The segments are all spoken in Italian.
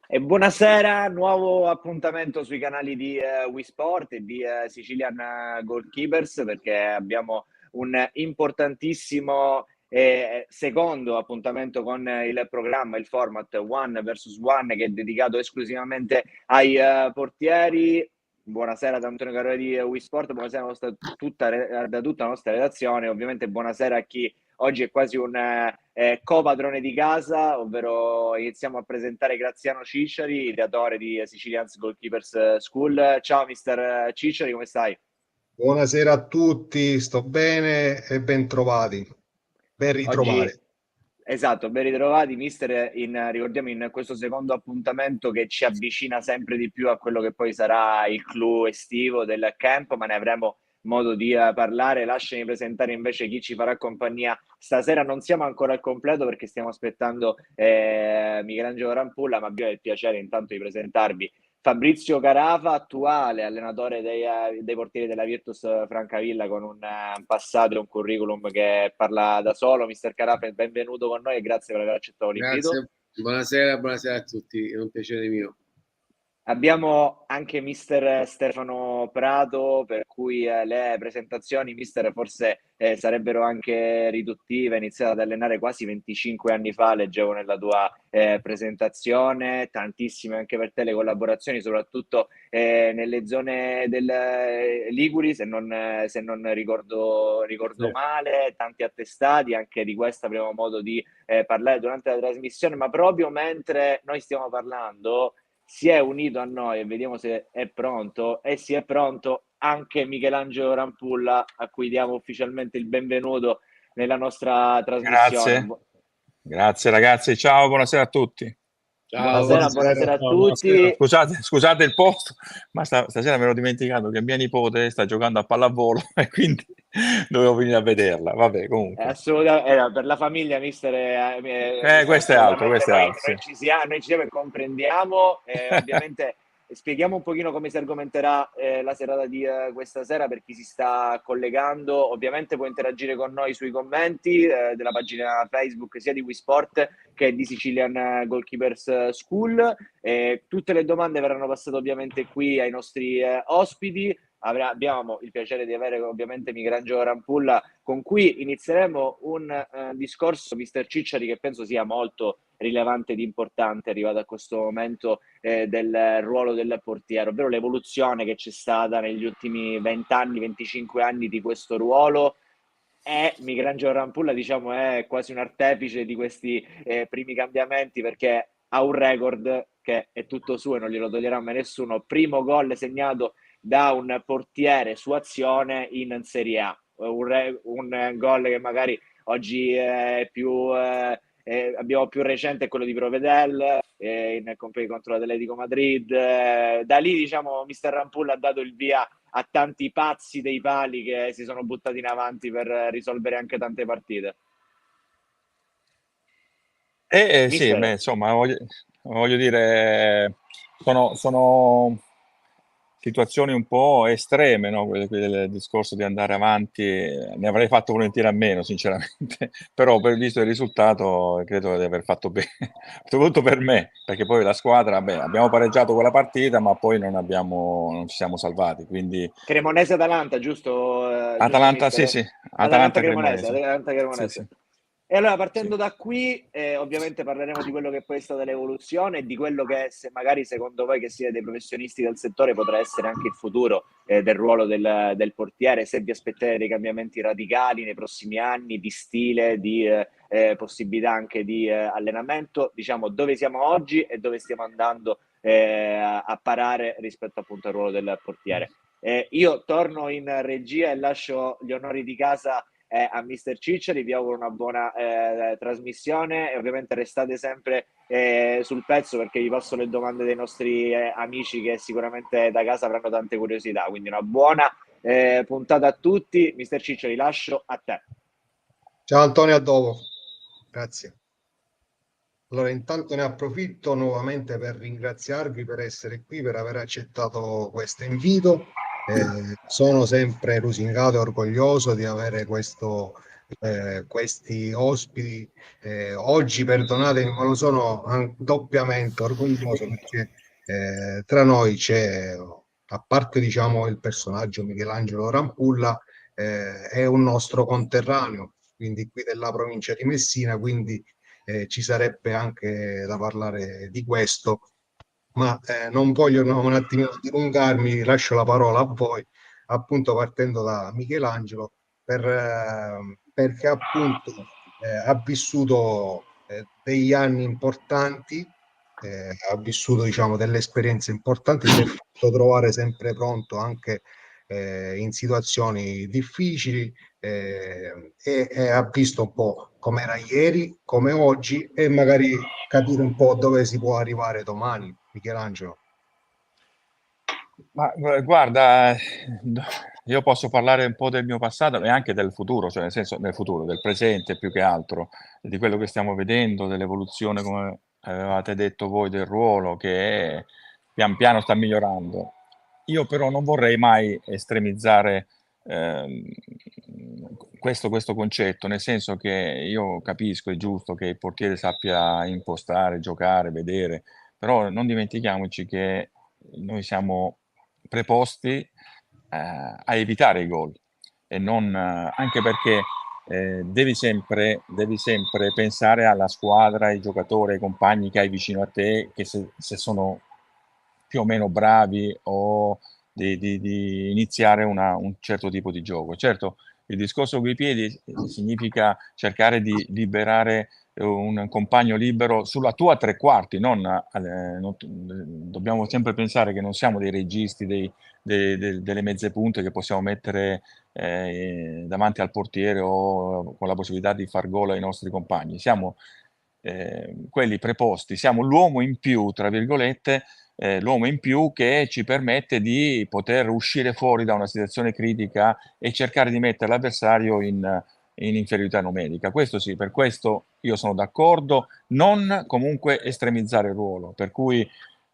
E buonasera, nuovo appuntamento sui canali di WeSport e di Sicilian Goalkeepers, perché abbiamo un importantissimo secondo appuntamento con il programma, il format One vs One, che è dedicato esclusivamente ai portieri. Buonasera da Antonio Carrone di WeSport, buonasera da tutta la nostra redazione, ovviamente buonasera a chi oggi è quasi un co-padrone di casa, ovvero iniziamo a presentare Graziano Cicciari, ideatore di Sicilian Goalkeepers School. Ciao mister Cicciari, come stai? Buonasera a tutti, sto bene e ben trovati, ben Oggi, ritrovati. esatto, ben ritrovati mister, ricordiamo in questo secondo appuntamento che ci avvicina sempre di più a quello che poi sarà il clou estivo del camp, ma ne avremo modo di parlare. Lasciami presentare invece chi ci farà compagnia stasera. Non siamo ancora al completo perché stiamo aspettando Michelangelo Rampulla, ma abbiamo il piacere intanto di presentarvi Fabrizio Carafa, attuale allenatore dei portieri della Virtus Francavilla, con un passato e un curriculum che parla da solo. Mister Carafa, benvenuto con noi e grazie per aver accettato l'invito. Grazie, buonasera a tutti, è un piacere mio. Abbiamo anche mister Stefano Prato, per cui le presentazioni, mister, forse sarebbero anche riduttive. Iniziato ad allenare quasi 25 anni fa, leggevo nella tua presentazione, tantissime anche per te le collaborazioni, soprattutto nelle zone del Liguri, se non ricordo Sì. male, tanti attestati, anche di questo avremo modo di parlare durante la trasmissione, ma proprio mentre noi stiamo parlando si è unito a noi, e vediamo se è pronto, e si è pronto anche Michelangelo Rampulla, a cui diamo ufficialmente il benvenuto nella nostra trasmissione. Grazie, grazie ragazzi, ciao, buonasera a tutti. Ciao, Buonasera, Buonasera. buonasera a buonasera. tutti. Scusate il posto, ma stasera mi ero dimenticato che mia nipote sta giocando a pallavolo e quindi dovevo venire a vederla. Vabbè, comunque. Assolutamente, per la famiglia, mister, Questo è altro, assolutamente questo è noi, altro, sì. noi ci siamo e comprendiamo. Ovviamente spieghiamo un pochino come si argomenterà la serata di questa sera per chi si sta collegando. Ovviamente può interagire con noi sui commenti della pagina Facebook sia di WeSport che di Sicilian Goalkeepers School. Tutte le domande verranno passate ovviamente qui ai nostri ospiti. Abbiamo il piacere di avere ovviamente Michelangelo Rampulla, con cui inizieremo un discorso, mister Cicciari, che penso sia molto rilevante ed importante arrivato a questo momento del ruolo del portiere, ovvero l'evoluzione che c'è stata negli ultimi 20 anni, 25 anni di questo ruolo. E Michelangelo Rampulla, diciamo, è quasi un artefice di questi primi cambiamenti, perché ha un record che è tutto suo e non glielo toglierà mai nessuno. Primo gol segnato da un portiere su azione in Serie A, un gol che magari oggi è più abbiamo più recente, è quello di Provedel in compagnia contro l'Atletico Madrid. Da lì, diciamo, mister Rampulla ha dato il via a tanti pazzi dei pali che si sono buttati in avanti per risolvere anche tante partite. Sì, Mister, beh, insomma, voglio dire, sono situazioni un po' estreme, no? Quelle del discorso di andare avanti, ne avrei fatto volentieri a meno, sinceramente, però visto il risultato credo di aver fatto bene, soprattutto per me, perché poi la squadra, beh, abbiamo pareggiato quella partita, ma poi non ci siamo salvati, quindi Cremonese-Atalanta, giusto Atalanta, sì, mister? sì, Atalanta-Cremonese, Atalanta-Cremonese, sì, Atalanta-Cremonese. sì, E allora, sì. partendo da qui, ovviamente parleremo di quello che poi è stata l'evoluzione e di quello che, se magari secondo voi che siete dei professionisti del settore, potrà essere anche il futuro del ruolo del portiere, se vi aspettate dei cambiamenti radicali nei prossimi anni, di stile, di possibilità anche di allenamento, diciamo dove siamo oggi e dove stiamo andando a parare rispetto appunto al ruolo del portiere. Io torno in regia e lascio gli onori di casa a mister Cicciari, vi auguro una buona trasmissione e ovviamente restate sempre sul pezzo, perché vi passo le domande dei nostri amici che sicuramente da casa avranno tante curiosità, quindi una buona puntata a tutti. Mister Cicciari, lascio a te. Ciao Antonio, a dopo. Grazie. Allora, intanto ne approfitto nuovamente per ringraziarvi per essere qui, per aver accettato questo invito. Sono sempre lusingato e orgoglioso di avere questo questi ospiti. Oggi, perdonatemi, ma lo sono doppiamente orgoglioso perché tra noi c'è, a parte diciamo il personaggio Michelangelo Rampulla, è un nostro conterraneo, quindi qui della provincia di Messina, quindi ci sarebbe anche da parlare di questo, ma non voglio un attimino dilungarmi, lascio la parola a voi, appunto partendo da Michelangelo, perché appunto ha vissuto degli anni importanti, ha vissuto diciamo delle esperienze importanti, si è fatto trovare sempre pronto anche in situazioni difficili, e ha visto un po' com'era ieri, come oggi e magari capire un po' dove si può arrivare domani, Michelangelo. Ma guarda, io posso parlare un po' del mio passato e anche del futuro, cioè nel senso del futuro, del presente più che altro, di quello che stiamo vedendo, dell'evoluzione, come avevate detto voi, del ruolo che pian piano sta migliorando. Io però non vorrei mai estremizzare ehm, questo concetto, nel senso che io capisco, è giusto che il portiere sappia impostare, giocare, vedere, però non dimentichiamoci che noi siamo preposti a evitare i gol e non, anche perché devi sempre pensare alla squadra, ai giocatori, ai compagni che hai vicino a te, che se sono più o meno bravi o di iniziare un certo tipo di gioco. Certo, il discorso coi piedi significa cercare di liberare un compagno libero sulla tua tre quarti, dobbiamo sempre pensare che non siamo dei registi, delle mezze punte che possiamo mettere davanti al portiere o con la possibilità di far gol ai nostri compagni. Siamo quelli preposti, siamo l'uomo in più, tra virgolette, l'uomo in più che ci permette di poter uscire fuori da una situazione critica e cercare di mettere l'avversario in inferiorità numerica. Questo sì, per questo io sono d'accordo, non comunque estremizzare il ruolo, per cui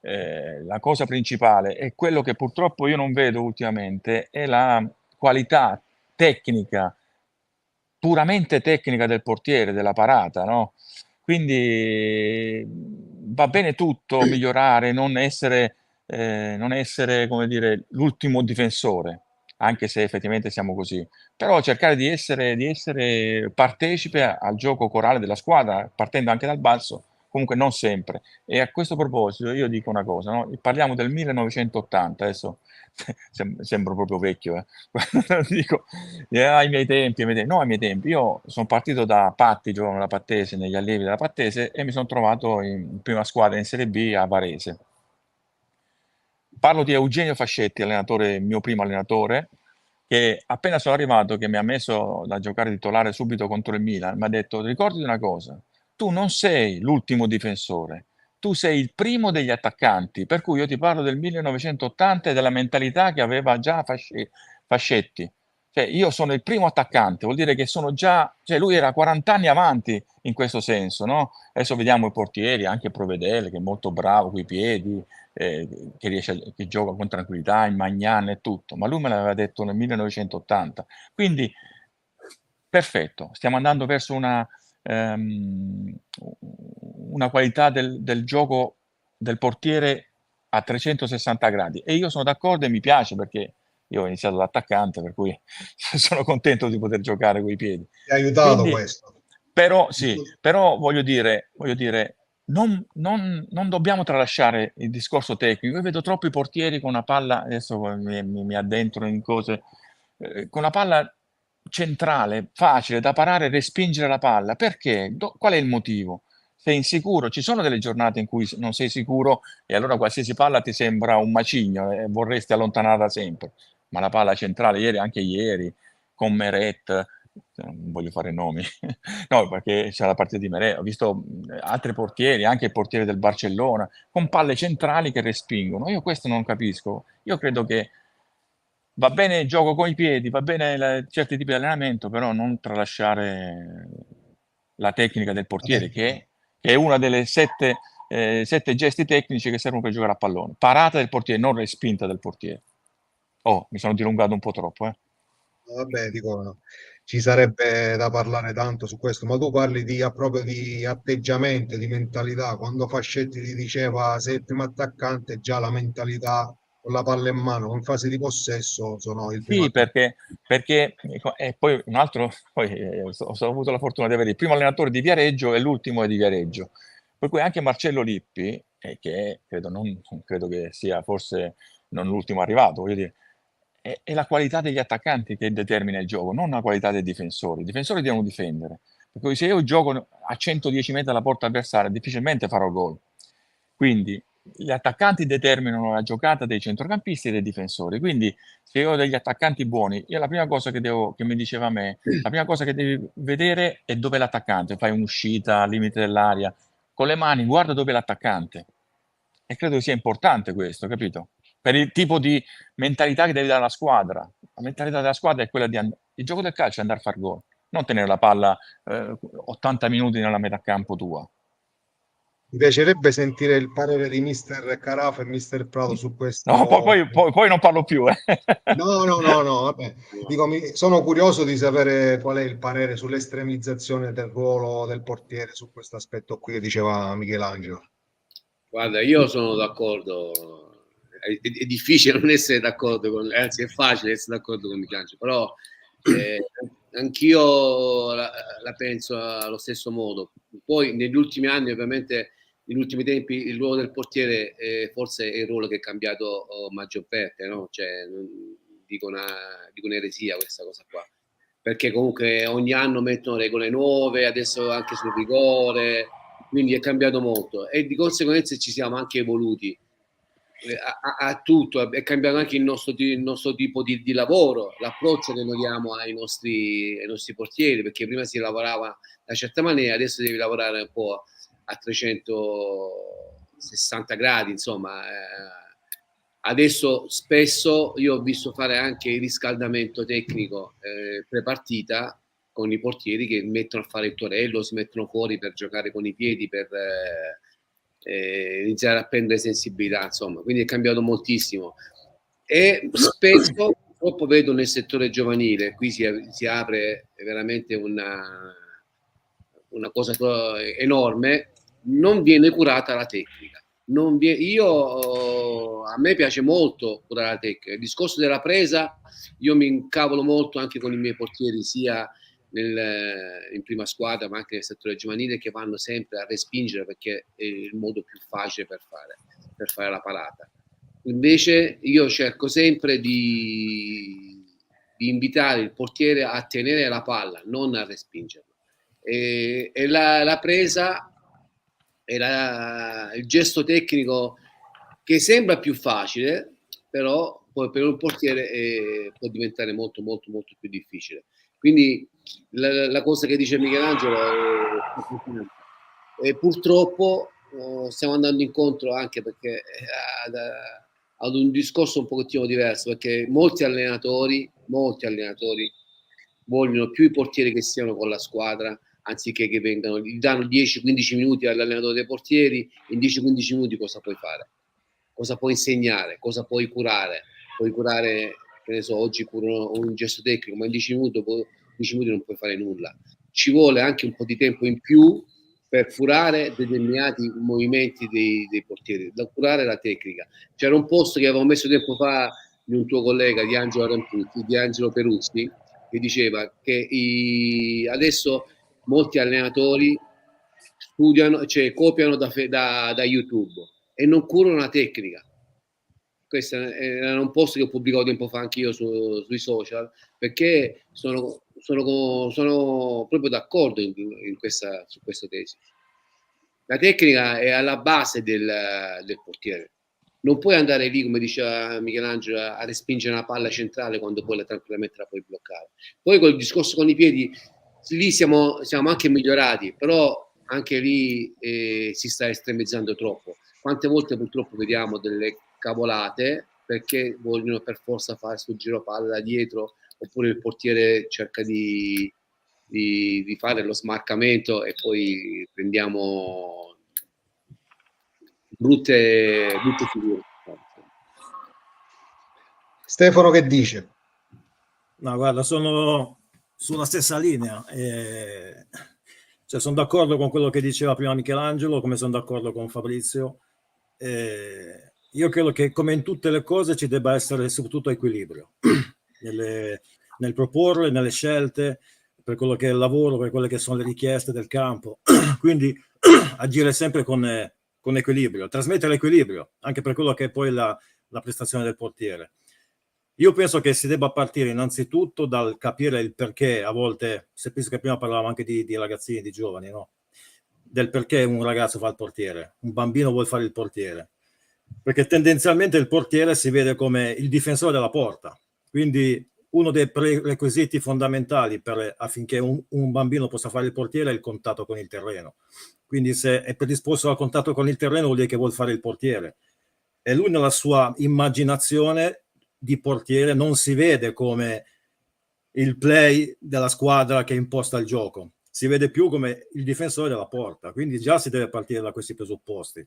la cosa principale è quello che purtroppo io non vedo ultimamente, è la qualità tecnica, puramente tecnica del portiere, della parata, no? Quindi va bene tutto, migliorare, non essere, come dire, l'ultimo difensore, anche se effettivamente siamo così, però cercare di essere partecipe al gioco corale della squadra, partendo anche dal basso, comunque non sempre. E a questo proposito io dico una cosa, no? Parliamo del 1980, adesso sembro proprio vecchio, dico, ai miei tempi, no ai miei tempi, io sono partito da Patti, giocavo nella Pattese, negli allievi della Pattese e mi sono trovato in prima squadra in Serie B a Varese. Parlo di Eugenio Fascetti, allenatore, il mio primo allenatore, che appena sono arrivato, che mi ha messo da giocare titolare subito contro il Milan, mi ha detto: ricordati una cosa, tu non sei l'ultimo difensore, tu sei il primo degli attaccanti, per cui io ti parlo del 1980 e della mentalità che aveva già Fascetti. Cioè, io sono il primo attaccante, vuol dire che sono già, cioè lui era 40 anni avanti in questo senso, no? Adesso vediamo i portieri, anche Provedele, che è molto bravo coi piedi, che gioca con tranquillità, in Magnan e tutto, ma lui me l'aveva detto nel 1980. Quindi, perfetto, stiamo andando verso una qualità del gioco del portiere a 360 gradi e io sono d'accordo e mi piace perché io ho iniziato da attaccante, per cui sono contento di poter giocare coi piedi. Ti ha aiutato Quindi, questo? però sì, però voglio dire, non dobbiamo tralasciare il discorso tecnico. Io vedo troppi portieri con una palla, adesso mi addentro in cose, con una palla centrale, facile da parare, respingere la palla. Perché? Qual è il motivo? Sei insicuro? Ci sono delle giornate in cui non sei sicuro e allora qualsiasi palla ti sembra un macigno e vorresti allontanarla sempre. Ma la palla centrale, anche ieri, con Meret, non voglio fare nomi, no, perché c'è la partita di Meret, ho visto altri portieri, anche il portiere del Barcellona, con palle centrali che respingono. Io questo non capisco. Io credo che va bene il gioco con i piedi, va bene certi tipi di allenamento, però non tralasciare la tecnica del La portiere, tecnica. che è una delle sette gesti tecnici che servono per giocare a pallone. Parata del portiere, non respinta del portiere. Oh, mi sono dilungato un po' troppo, eh. Vabbè, dico, ci sarebbe da parlare tanto su questo, ma tu parli proprio di atteggiamento, di mentalità. Quando Fascetti ti diceva sei il primo attaccante, già la mentalità con la palla in mano, in fase di possesso, sono il primo Sì, attaccante. perché e poi un altro, poi ho avuto la fortuna di avere il primo allenatore di Viareggio e l'ultimo è di Viareggio. Per cui anche Marcello Lippi, che credo che sia forse non l'ultimo arrivato, voglio dire, è la qualità degli attaccanti che determina il gioco, non la qualità dei difensori. I difensori devono difendere. Per cui se io gioco a 110 metri dalla porta avversaria, difficilmente farò gol. Quindi gli attaccanti determinano la giocata dei centrocampisti e dei difensori. Quindi se io ho degli attaccanti buoni, io la prima cosa che mi diceva a me, la prima cosa che devi vedere è dove è l'attaccante. Fai un'uscita al limite dell'area, con le mani guarda dove è l'attaccante. E credo sia importante questo, capito? Per il tipo di mentalità che devi dare alla squadra. La mentalità della squadra è quella il gioco del calcio è andare a far gol, non tenere la palla 80 minuti nella metà campo tua. Mi piacerebbe sentire il parere di Mister Carafa e Mister Prato su No, questo. poi non parlo più. No, vabbè. Dico, sono curioso di sapere qual è il parere sull'estremizzazione del ruolo del portiere su questo aspetto qui che diceva Michelangelo. Guarda, io sono d'accordo, è difficile non essere d'accordo anzi è facile essere d'accordo con Michelangelo, però anch'io la penso allo stesso modo. Poi negli ultimi anni, ovviamente, negli ultimi tempi, il ruolo del portiere forse è il ruolo che è cambiato maggior parte, no? Cioè, dico un'eresia questa cosa qua, perché comunque ogni anno mettono regole nuove, adesso anche sul rigore, quindi è cambiato molto e di conseguenza ci siamo anche evoluti a tutto, è cambiato anche il nostro tipo di lavoro, l'approccio che noi diamo ai nostri portieri, perché prima si lavorava in una certa maniera, adesso devi lavorare un po' a 360 gradi, insomma. Adesso spesso io ho visto fare anche il riscaldamento tecnico pre-partita con i portieri che mettono a fare il torello, si mettono fuori per giocare con i piedi, per iniziare a prendere sensibilità, insomma, quindi è cambiato moltissimo e spesso purtroppo vedo nel settore giovanile, qui si apre veramente una cosa enorme, non viene curata la tecnica. A me piace molto curare la tecnica. Il discorso della presa, io mi incavolo molto anche con i miei portieri, sia in prima squadra ma anche nel settore giovanile, che vanno sempre a respingere perché è il modo più facile per fare la parata. Invece io cerco sempre di invitare il portiere a tenere la palla, non a respingerla. E la presa e il gesto tecnico che sembra più facile, però poi per un portiere può diventare molto molto molto più difficile. Quindi la cosa che dice Michelangelo è purtroppo stiamo andando incontro anche perché ad un discorso un pochettino diverso, perché molti allenatori vogliono più i portieri che siano con la squadra anziché che vengano, gli danno 10-15 minuti all'allenatore dei portieri, in 10-15 minuti cosa puoi fare? Cosa puoi insegnare? Cosa puoi curare? Puoi curare, che ne so, oggi curo un gesto tecnico, ma in 10 minuti non puoi fare nulla. Ci vuole anche un po' di tempo in più per curare determinati movimenti dei portieri, da curare la tecnica. C'era un post che avevo messo tempo fa di un tuo collega, di Angelo Peruzzi, che diceva che adesso molti allenatori studiano, cioè copiano da YouTube e non curano la tecnica. Questo era un post che ho pubblicato tempo fa anche io sui social, perché sono proprio d'accordo su questa tesi. La tecnica è alla base del portiere. Non puoi andare lì, come diceva Michelangelo, a respingere una palla centrale quando poi tranquillamente la puoi bloccare. Poi col discorso con i piedi, lì siamo anche migliorati, però anche lì si sta estremizzando troppo. Quante volte purtroppo vediamo delle cavolate perché vogliono per forza fare sul giro palla da dietro, oppure il portiere cerca di fare lo smarcamento e poi prendiamo brutte figure. Stefano che dice? No, guarda, sono sulla stessa linea. Cioè, sono d'accordo con quello che diceva prima Michelangelo, come sono d'accordo con Fabrizio. Io credo che, come in tutte le cose, ci debba essere soprattutto equilibrio nel proporre, nelle scelte, per quello che è il lavoro, per quelle che sono le richieste del campo. Quindi agire sempre con equilibrio, trasmettere equilibrio, anche per quello che è poi la prestazione del portiere. Io penso che si debba partire innanzitutto dal capire il perché, a volte, se penso che prima parlavamo anche di ragazzini, di giovani, no? Del perché un ragazzo fa il portiere, un bambino vuole fare il portiere. Perché tendenzialmente il portiere si vede come il difensore della porta. Quindi uno dei prerequisiti fondamentali affinché un bambino possa fare il portiere è il contatto con il terreno. Quindi se è predisposto al contatto con il terreno vuol dire che vuole fare il portiere. E lui nella sua immaginazione di portiere non si vede come il play della squadra che imposta il gioco, si vede più come il difensore della porta. Quindi già si deve partire da questi presupposti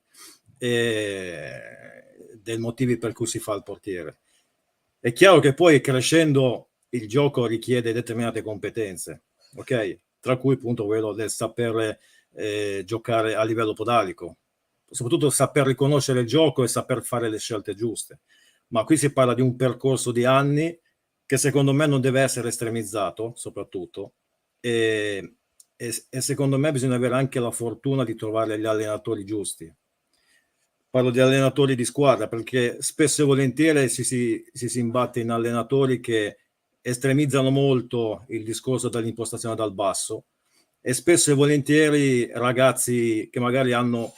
dei motivi per cui si fa il portiere. È chiaro che poi crescendo il gioco richiede determinate competenze, ok? Tra cui appunto quello del saper giocare a livello podalico, soprattutto saper riconoscere il gioco e saper fare le scelte giuste. Ma qui si parla di un percorso di anni che secondo me non deve essere estremizzato, soprattutto, e secondo me bisogna avere anche la fortuna di trovare gli allenatori giusti. Parlo di allenatori di squadra perché spesso e volentieri si imbatte in allenatori che estremizzano molto il discorso dell'impostazione dal basso, e spesso e volentieri ragazzi che magari hanno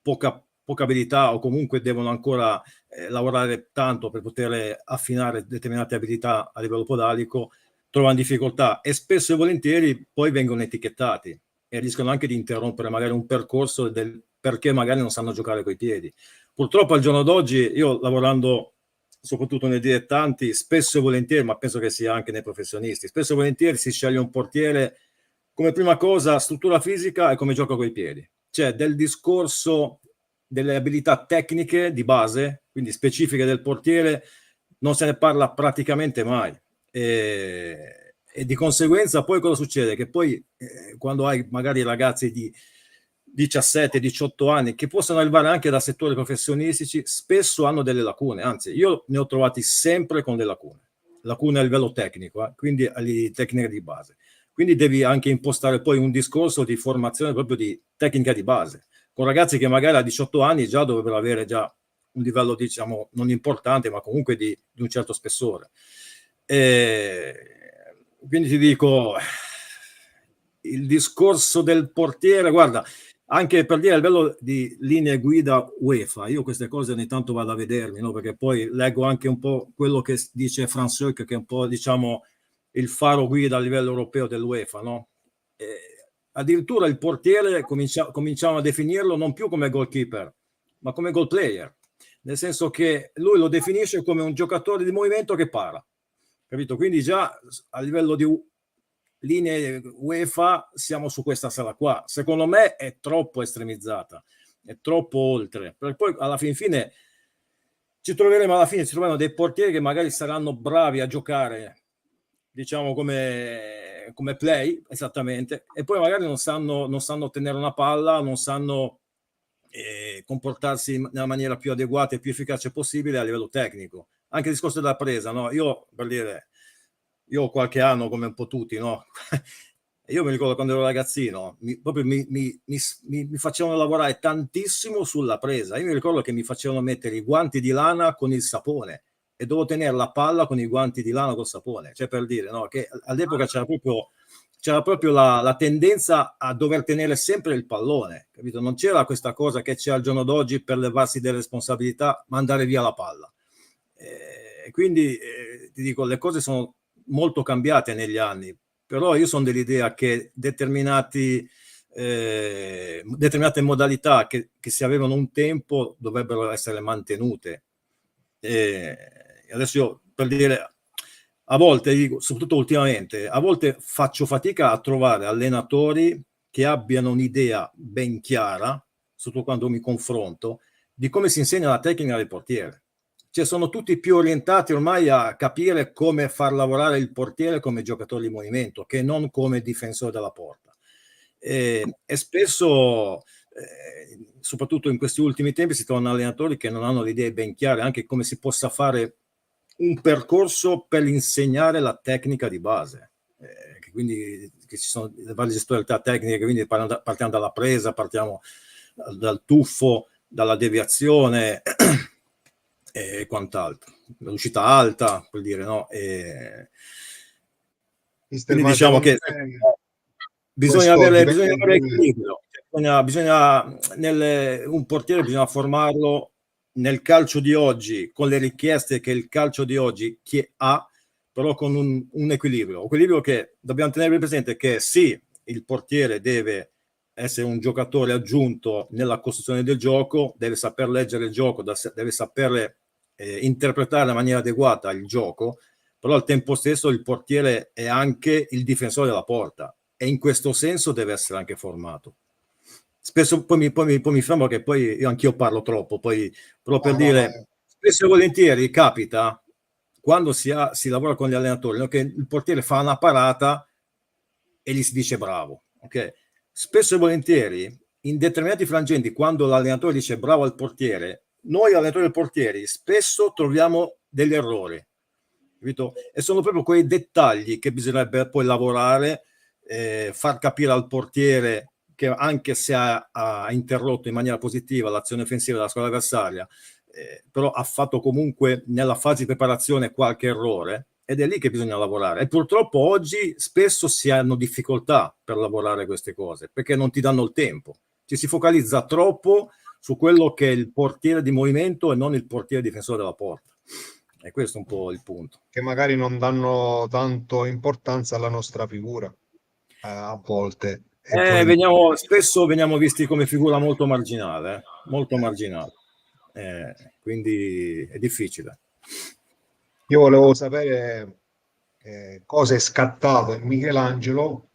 poca abilità o comunque devono ancora lavorare tanto per poter affinare determinate abilità a livello podalico trovano difficoltà, e spesso e volentieri poi vengono etichettati e rischiano anche di interrompere magari un percorso perché magari non sanno giocare coi piedi. Purtroppo al giorno d'oggi, io lavorando soprattutto nei dilettanti, spesso e volentieri, ma penso che sia anche nei professionisti, spesso e volentieri si sceglie un portiere come prima cosa struttura fisica e come gioca coi piedi. Cioè del discorso delle abilità tecniche di base, quindi specifiche del portiere, non se ne parla praticamente mai. E di conseguenza poi cosa succede? Che poi quando hai magari ragazzi di 17-18 anni che possono arrivare anche da settori professionistici, spesso hanno delle lacune, anzi io ne ho trovati sempre con delle lacune a livello tecnico, quindi alle tecniche di base. Quindi devi anche impostare poi un discorso di formazione proprio di tecnica di base, con ragazzi che magari a 18 anni già dovrebbero avere già un livello, diciamo, non importante, ma comunque di un certo spessore. Quindi ti dico, il discorso del portiere, guarda, anche per dire a livello di linee guida UEFA, io queste cose ogni tanto vado a vedermi, no? Perché poi leggo anche un po' quello che dice Franz Hoek, che è un po', diciamo, il faro guida a livello europeo dell'UEFA, no? Addirittura il portiere cominciamo a definirlo non più come goalkeeper, ma come goal player, nel senso che lui lo definisce come un giocatore di movimento che para, capito? Quindi già a livello di linee UEFA siamo su questa sala qua. Secondo me è troppo estremizzata, è troppo oltre, perché poi alla fine ci troveranno dei portieri che magari saranno bravi a giocare, diciamo, come play, esattamente, e poi magari non sanno tenere una palla, non sanno comportarsi nella maniera più adeguata e più efficace possibile a livello tecnico. Anche il discorso della presa, no? Io, per dire, io ho qualche anno come un po' tutti, no? Io mi ricordo quando ero ragazzino, mi facevano lavorare tantissimo sulla presa. Io mi ricordo che mi facevano mettere i guanti di lana con il sapone e dovevo tenere la palla con i guanti di lana col sapone. Cioè, per dire, no? Che all'epoca c'era proprio la tendenza a dover tenere sempre il pallone, capito? Non c'era questa cosa che c'è al giorno d'oggi per levarsi delle responsabilità, mandare via la palla. Quindi ti dico, le cose sono molto cambiate negli anni, però io sono dell'idea che determinate modalità che si avevano un tempo dovrebbero essere mantenute. Adesso io, per dire, a volte, dico, soprattutto ultimamente, a volte faccio fatica a trovare allenatori che abbiano un'idea ben chiara, soprattutto quando mi confronto, di come si insegna la tecnica del portiere. cioè sono tutti più orientati ormai a capire come far lavorare il portiere come giocatore di movimento, che non come difensore della porta. E spesso, soprattutto in questi ultimi tempi, si trovano allenatori che non hanno le idee ben chiare anche come si possa fare un percorso per insegnare la tecnica di base. Quindi che ci sono le varie gestualità tecniche, quindi partiamo dalla presa, partiamo dal tuffo, dalla deviazione e quant'altro, l'uscita alta, per dire, no? Quindi diciamo che bisogna avere equilibrio, un portiere bisogna formarlo nel calcio di oggi, con le richieste che il calcio di oggi ha, però con un equilibrio che dobbiamo tenere presente, che sì, il portiere deve essere un giocatore aggiunto nella costruzione del gioco, deve saper leggere il gioco, deve saper interpretare in maniera adeguata il gioco, però al tempo stesso il portiere è anche il difensore della porta e in questo senso deve essere anche formato. Spesso poi mi fermo che poi io anch'io parlo troppo, però per dire, spesso e volentieri capita quando si lavora con gli allenatori, no, che il portiere fa una parata e gli si dice bravo, ok? Spesso e volentieri in determinati frangenti, quando l'allenatore dice bravo al portiere, noi allenatori e portieri spesso troviamo degli errori, capito? E sono proprio quei dettagli che bisognerebbe poi lavorare, far capire al portiere che anche se ha interrotto in maniera positiva l'azione offensiva della squadra avversaria, però ha fatto comunque nella fase di preparazione qualche errore, ed è lì che bisogna lavorare. E purtroppo oggi spesso si hanno difficoltà per lavorare queste cose, perché non ti danno il tempo. Ci si focalizza troppo su quello che è il portiere di movimento e non il portiere difensore della porta. E questo è un po' il punto. Che magari non danno tanto importanza alla nostra figura, a volte. Spesso veniamo visti come figura molto marginale, quindi è difficile. Io volevo sapere cosa è scattato in Michelangelo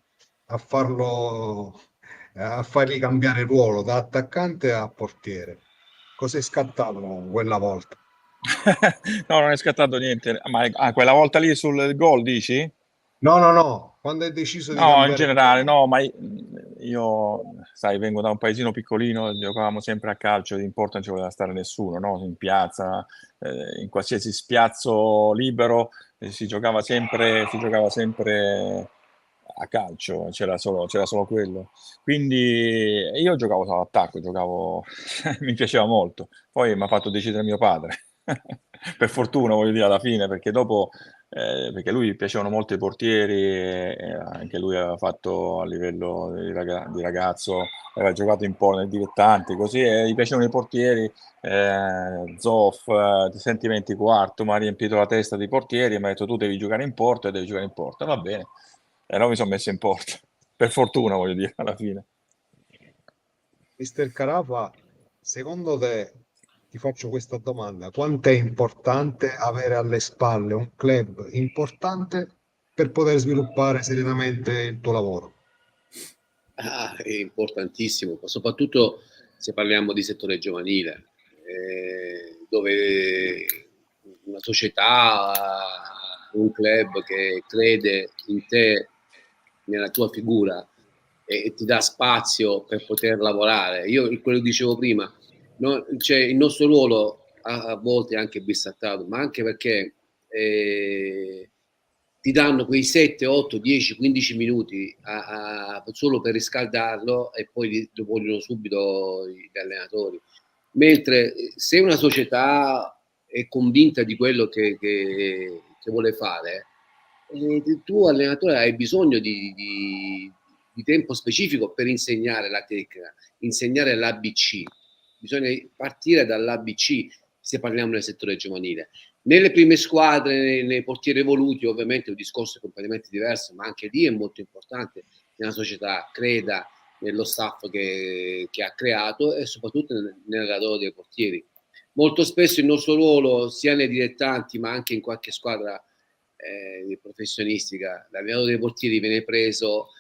a fargli cambiare ruolo da attaccante a portiere. Cosa è scattato quella volta? No, non è scattato niente. Ma quella volta lì sul gol, dici? No, quando è deciso di No, cambiare in generale, ruolo. no, ma io, sai, vengo da un paesino piccolino, giocavamo sempre a calcio, in porta non ci voleva stare nessuno, no? In piazza, in qualsiasi spiazzo libero, si giocava sempre a calcio, c'era solo quello. Quindi io giocavo solo all'attacco, mi piaceva molto. Poi mi ha fatto decidere mio padre. Per fortuna, voglio dire, alla fine, perché dopo perché lui piacevano molto i portieri e anche lui aveva fatto a livello di ragazzo, aveva giocato un po' nel dilettanti così, e gli piacevano i portieri. Zoff, ti senti 24, mi ha riempito la testa di portieri e mi ha detto tu devi giocare in porta e devi giocare in porta, va bene, e allora mi sono messo in porta, per fortuna, voglio dire, alla fine. Mister Carafa, secondo te, ti faccio questa domanda, quanto è importante avere alle spalle un club importante per poter sviluppare serenamente il tuo lavoro? È importantissimo, soprattutto se parliamo di settore giovanile, dove una società, un club che crede in te, nella tua figura e ti dà spazio per poter lavorare. Io quello che dicevo prima, no, cioè, il nostro ruolo a volte è anche bistrattato, ma anche perché ti danno quei 7, 8, 10, 15 minuti solo per riscaldarlo e poi lo vogliono subito gli allenatori. Mentre se una società è convinta di quello che vuole fare, tu allenatore hai bisogno di tempo specifico per insegnare la tecnica, insegnare l'ABC. Bisogna partire dall'ABC se parliamo del settore giovanile. Nelle prime squadre, nei portieri evoluti, ovviamente un discorso completamente diverso, ma anche lì è molto importante che una società creda nello staff che ha creato e soprattutto nel lavoro dei portieri. Molto spesso il nostro ruolo, sia nei dilettanti ma anche in qualche squadra professionistica, l'allenatore dei portieri viene preso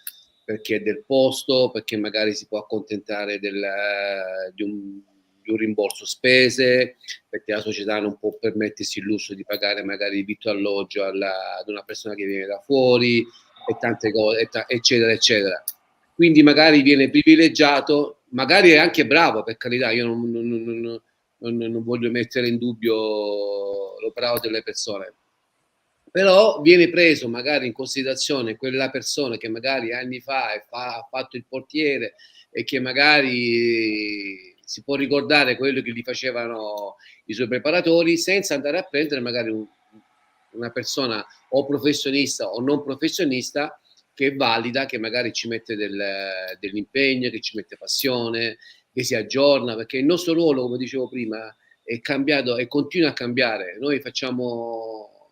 perché è del posto, perché magari si può accontentare di un rimborso spese, perché la società non può permettersi il lusso di pagare magari il vitto e alloggio ad una persona che viene da fuori e tante cose, eccetera, eccetera. Quindi magari viene privilegiato, magari è anche bravo, per carità, io non voglio mettere in dubbio l'operato delle persone, però viene preso magari in considerazione quella persona che magari anni fa ha fatto il portiere e che magari si può ricordare quello che gli facevano i suoi preparatori, senza andare a prendere magari una persona o professionista o non professionista che è valida, che magari ci mette dell'impegno, che ci mette passione, che si aggiorna, perché il nostro ruolo, come dicevo prima, è cambiato e continua a cambiare. Noi facciamo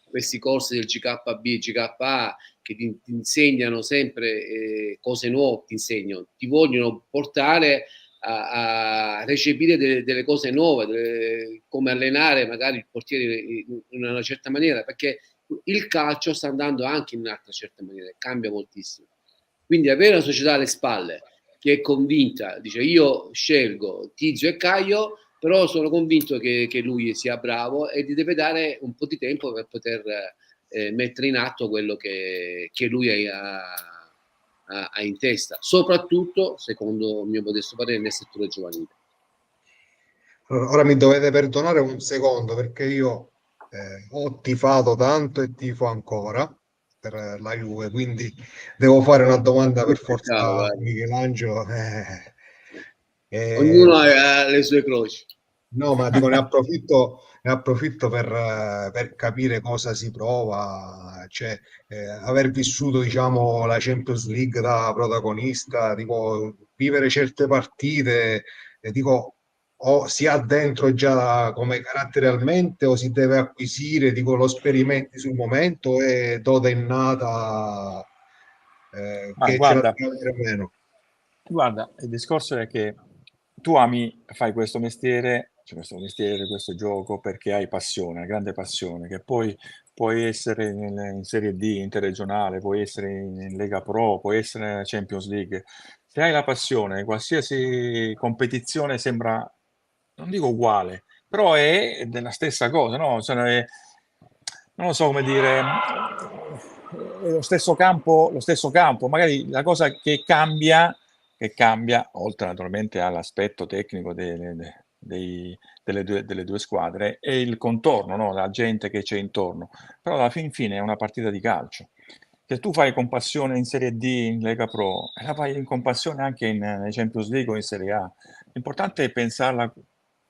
questi corsi del GKB, GKA, che ti insegnano sempre cose nuove, ti vogliono portare a recepire delle cose nuove, come allenare magari il portiere in una certa maniera, perché il calcio sta andando anche in un'altra certa maniera, cambia moltissimo. Quindi avere una società alle spalle che è convinta, dice io scelgo Tizio e Caio, però sono convinto che lui sia bravo e gli deve dare un po' di tempo per poter mettere in atto quello che lui ha in testa, soprattutto, secondo il mio modesto parere, nel settore giovanile. Ora mi dovete perdonare un secondo, perché io ho tifato tanto e tifo ancora per la Juve, quindi devo fare una domanda per forza a Michelangelo. Ognuno ha le sue croci. No, ma dico, ne approfitto per capire cosa si prova, cioè aver vissuto, diciamo, la Champions League da protagonista, dico, vivere certe partite, dico, o si ha dentro già come caratterialmente o si deve acquisire, dico, lo sperimenti sul momento e dote innata che guarda, ce la deve avere meno. Guarda, il discorso è che tu fai questo mestiere, questo gioco, perché hai passione, una grande passione, che poi puoi essere in Serie D, interregionale, puoi essere in Lega Pro, puoi essere nella Champions League. Se hai la passione, qualsiasi competizione sembra, non dico uguale, però è della stessa cosa, no? Cioè, non lo so come dire, è lo stesso campo, magari la cosa che cambia, oltre naturalmente all'aspetto tecnico delle due squadre, è il contorno, no? La gente che c'è intorno. Però alla fine è una partita di calcio. Se tu fai con passione in Serie D, in Lega Pro, e la fai con passione anche in Champions League o in Serie A, l'importante è pensarla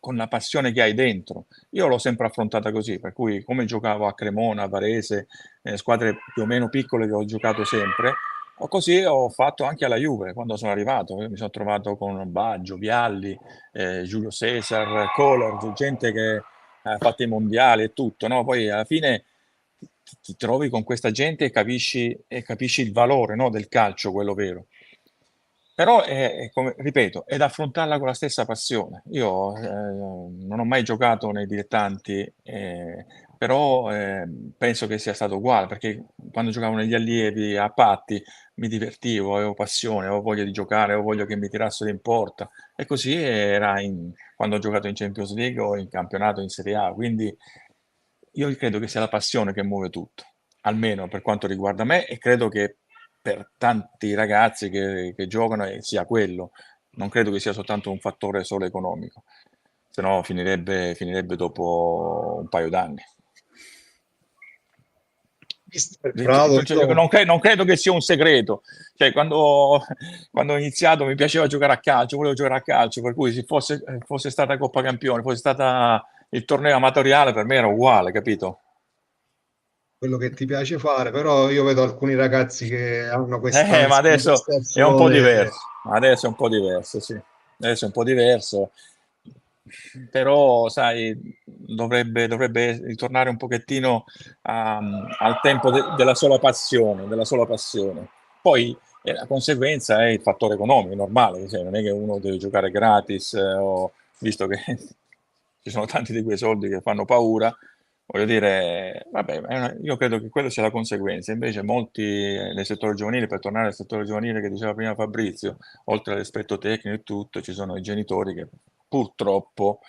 con la passione che hai dentro. Io l'ho sempre affrontata così, per cui come giocavo a Cremona, a Varese, squadre più o meno piccole che ho giocato sempre, così ho fatto anche alla Juve quando sono arrivato. Mi sono trovato con Baggio, Vialli, Giulio Cesar, Kohler, gente che ha fatto i mondiali e tutto, no? Poi alla fine ti trovi con questa gente e capisci il valore, no, del calcio, quello vero. Però, ripeto, è da affrontarla con la stessa passione. Io non ho mai giocato nei dilettanti, però penso che sia stato uguale, perché quando giocavo negli allievi a patti mi divertivo, avevo passione, avevo voglia di giocare, avevo voglia che mi tirassero in porta. E così era quando ho giocato in Champions League o in campionato in Serie A. Quindi io credo che sia la passione che muove tutto, almeno per quanto riguarda me, e credo che per tanti ragazzi che giocano sia quello. Non credo che sia soltanto un fattore solo economico, se no finirebbe dopo un paio d'anni. Non credo che sia un segreto. Cioè, quando ho iniziato mi piaceva giocare a calcio, volevo giocare a calcio, per cui se fosse stata Coppa Campione, fosse stata il torneo amatoriale, per me era uguale, capito? Quello che ti piace fare, però io vedo alcuni ragazzi che hanno questa ma adesso è un po' diverso. Adesso è un po' diverso, sì. Adesso è un po' diverso. Però, sai, dovrebbe ritornare un pochettino al tempo della sola passione, Poi la conseguenza è il fattore economico, normale, cioè, non è che uno deve giocare gratis, visto che ci sono tanti di quei soldi che fanno paura. Voglio dire, vabbè, io credo che quello sia la conseguenza. Invece molti nel settore giovanile, per tornare al settore giovanile che diceva prima Fabrizio, oltre all'aspetto tecnico e tutto, ci sono i genitori che purtroppo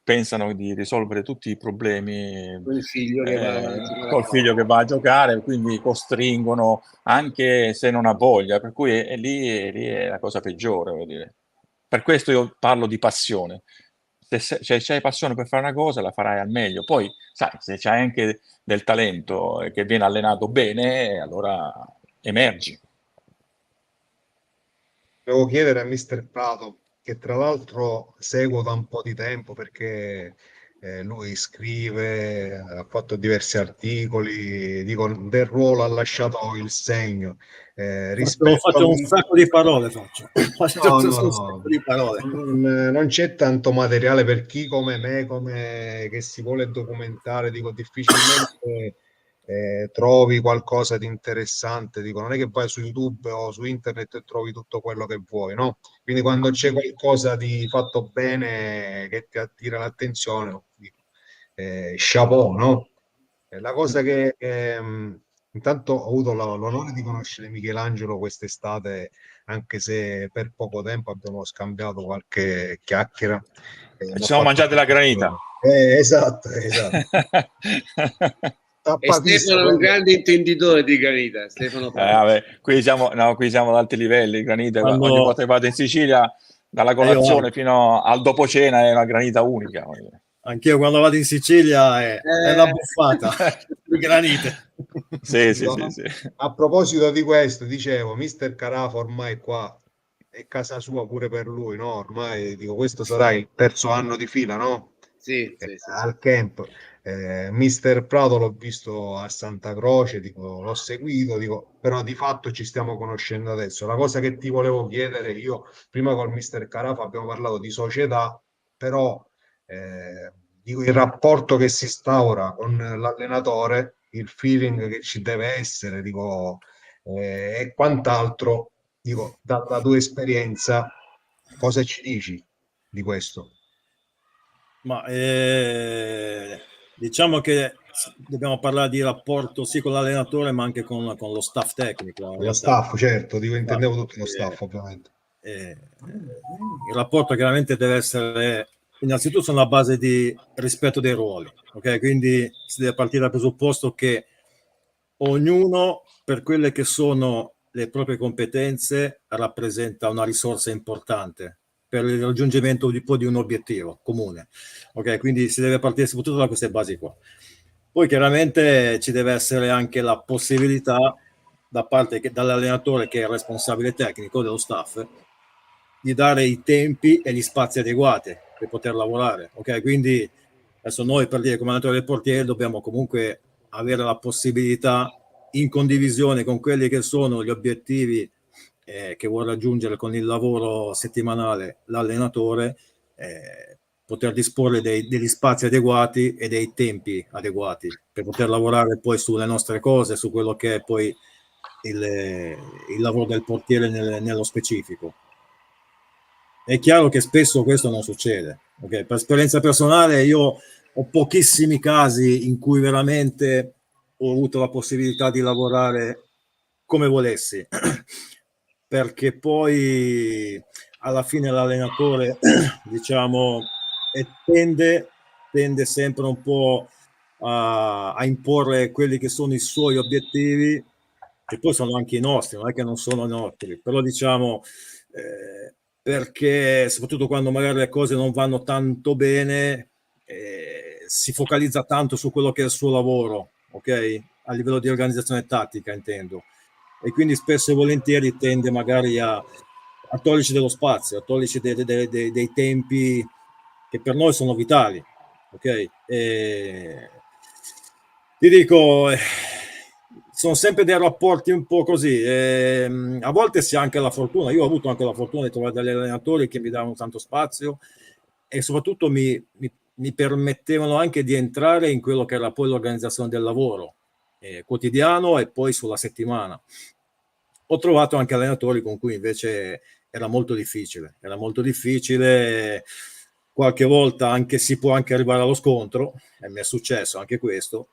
pensano di risolvere tutti i problemi Con il figlio che va col figlio che va a giocare, quindi costringono anche se non ha voglia, per cui lì è la cosa peggiore, voglio dire. Per questo io parlo di passione. Se hai passione per fare una cosa, la farai al meglio. Poi, sai, se c'hai anche del talento che viene allenato bene, allora emergi. Devo chiedere a Mister Prato, che tra l'altro seguo da un po' di tempo perché lui scrive, ha fatto diversi articoli, dico, del ruolo ha lasciato il segno. Rispetto Faccio un al... sacco di parole, faccio No, un no, sacco no. di parole. Non c'è tanto materiale per chi come me, che si vuole documentare, dico, difficilmente trovi qualcosa di interessante, dico, non è che vai su YouTube o su internet e trovi tutto quello che vuoi, no? Quindi quando c'è qualcosa di fatto bene che ti attira l'attenzione, dico, chapeau, no? La cosa che intanto ho avuto l'onore di conoscere Michelangelo quest'estate, anche se per poco tempo abbiamo scambiato qualche chiacchiera. Mi Ci ha siamo fatto mangiati la granita. esatto, esatto. E Tappatissimo, Stefano è un grande intenditore di granita, Stefano Prato. Vabbè, qui siamo ad alti livelli. Granita, ogni Quando volta che vado in Sicilia, dalla io colazione fino al dopo cena, è una granita unica. anch'io quando vado in Sicilia è una buffata di granite. Sì, sì, Dico, sì, sì. a proposito di questo, dicevo, Mister Carafa ormai qua è casa sua pure per lui, no? Ormai dico, questo sarà il terzo anno di fila, no? Sì, sì, sì. Al camp. Mister Prato l'ho visto a Santa Croce, dico, l'ho seguito, dico, però di fatto ci stiamo conoscendo adesso. La cosa che ti volevo chiedere, io prima con Mister Carafa abbiamo parlato di società, però dico, il rapporto che si instaura con l'allenatore, il feeling che ci deve essere, dico, e quant'altro, dico, dalla tua esperienza, cosa ci dici di questo? Ma diciamo che dobbiamo parlare di rapporto sì con l'allenatore, ma anche con lo staff tecnico, in Lo realtà. staff, certo, dico, Staff, intendevo tutto lo eh, staff, ovviamente. il rapporto chiaramente deve essere innanzitutto sulla base di rispetto dei ruoli, ok? Quindi si deve partire dal presupposto che ognuno, per quelle che sono le proprie competenze, rappresenta una risorsa importante per il raggiungimento di un obiettivo comune. Ok, quindi si deve partire soprattutto da queste basi qua. Poi chiaramente ci deve essere anche la possibilità da parte dall'allenatore, che è il responsabile tecnico dello staff, di dare i tempi e gli spazi adeguati per poter lavorare. Ok, quindi adesso noi, per dire, come allenatore del portiere, dobbiamo comunque avere la possibilità, in condivisione con quelli che sono gli obiettivi che vuole raggiungere con il lavoro settimanale l'allenatore, poter disporre degli spazi adeguati e dei tempi adeguati per poter lavorare poi sulle nostre cose, su quello che è poi il lavoro del portiere nello specifico. È chiaro che spesso questo non succede. Okay? Per esperienza personale, io ho pochissimi casi in cui veramente ho avuto la possibilità di lavorare come volessi, perché poi alla fine l'allenatore, diciamo, tende sempre un po' a imporre quelli che sono i suoi obiettivi, che poi sono anche i nostri, non è che non sono i nostri, però diciamo, perché soprattutto quando magari le cose non vanno tanto bene, si focalizza tanto su quello che è il suo lavoro, ok? A livello di organizzazione tattica, intendo. E quindi spesso e volentieri tende magari a toglierci dello spazio, a toglierci dei tempi che per noi sono vitali, ok? Ti dico, sono sempre dei rapporti un po' così. A volte si ha anche la fortuna. Io ho avuto anche la fortuna di trovare degli allenatori che mi davano tanto spazio e soprattutto mi permettevano anche di entrare in quello che era poi l'organizzazione del lavoro quotidiano e poi sulla settimana. Ho trovato anche allenatori con cui invece era molto difficile. Era molto difficile. Qualche volta anche si può anche arrivare allo scontro, e mi è successo anche questo.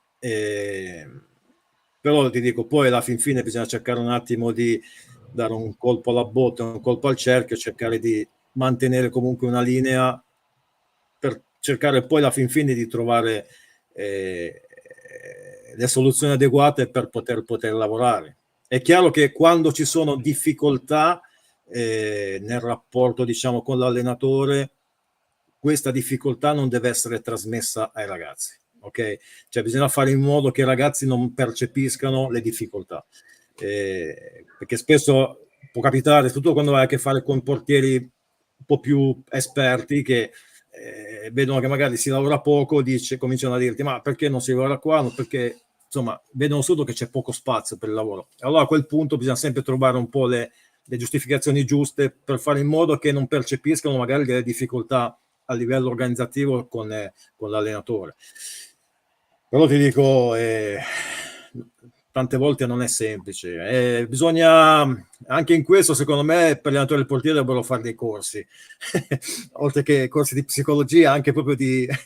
Però ti dico, poi alla fin fine bisogna cercare un attimo di dare un colpo alla botte, un colpo al cerchio, cercare di mantenere comunque una linea per cercare poi alla fin fine di trovare le soluzioni adeguate per poter lavorare. È chiaro che quando ci sono difficoltà nel rapporto, diciamo, con l'allenatore, questa difficoltà non deve essere trasmessa ai ragazzi, ok? Cioè bisogna fare in modo che i ragazzi non percepiscano le difficoltà, perché spesso può capitare, soprattutto quando hai a che fare con portieri un po' più esperti che vedono che magari si lavora poco, cominciano a dirti ma perché non si lavora qua, perché insomma vedono solo che c'è poco spazio per il lavoro. Allora a quel punto bisogna sempre trovare un po' le giustificazioni giuste per fare in modo che non percepiscano magari delle difficoltà a livello organizzativo con l'allenatore. Però ti dico, tante volte non è semplice. Bisogna, anche in questo, secondo me, per l'allenatore del portiere dovrebbero fare dei corsi, oltre che corsi di psicologia, anche proprio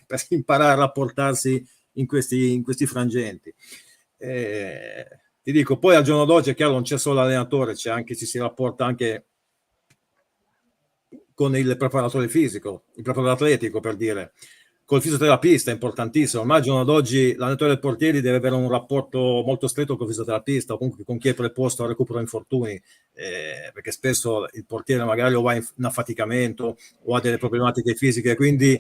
per imparare a rapportarsi in questi frangenti. Ti dico, poi al giorno d'oggi è chiaro, non c'è solo l'allenatore, ci si rapporta anche con il preparatore fisico, il preparatore atletico, per dire, col fisioterapista è importantissimo. Ormai al giorno d'oggi l'allenatore del portieri deve avere un rapporto molto stretto col fisioterapista o comunque con chi è preposto al recupero infortuni, perché spesso il portiere magari o va in affaticamento o ha delle problematiche fisiche, quindi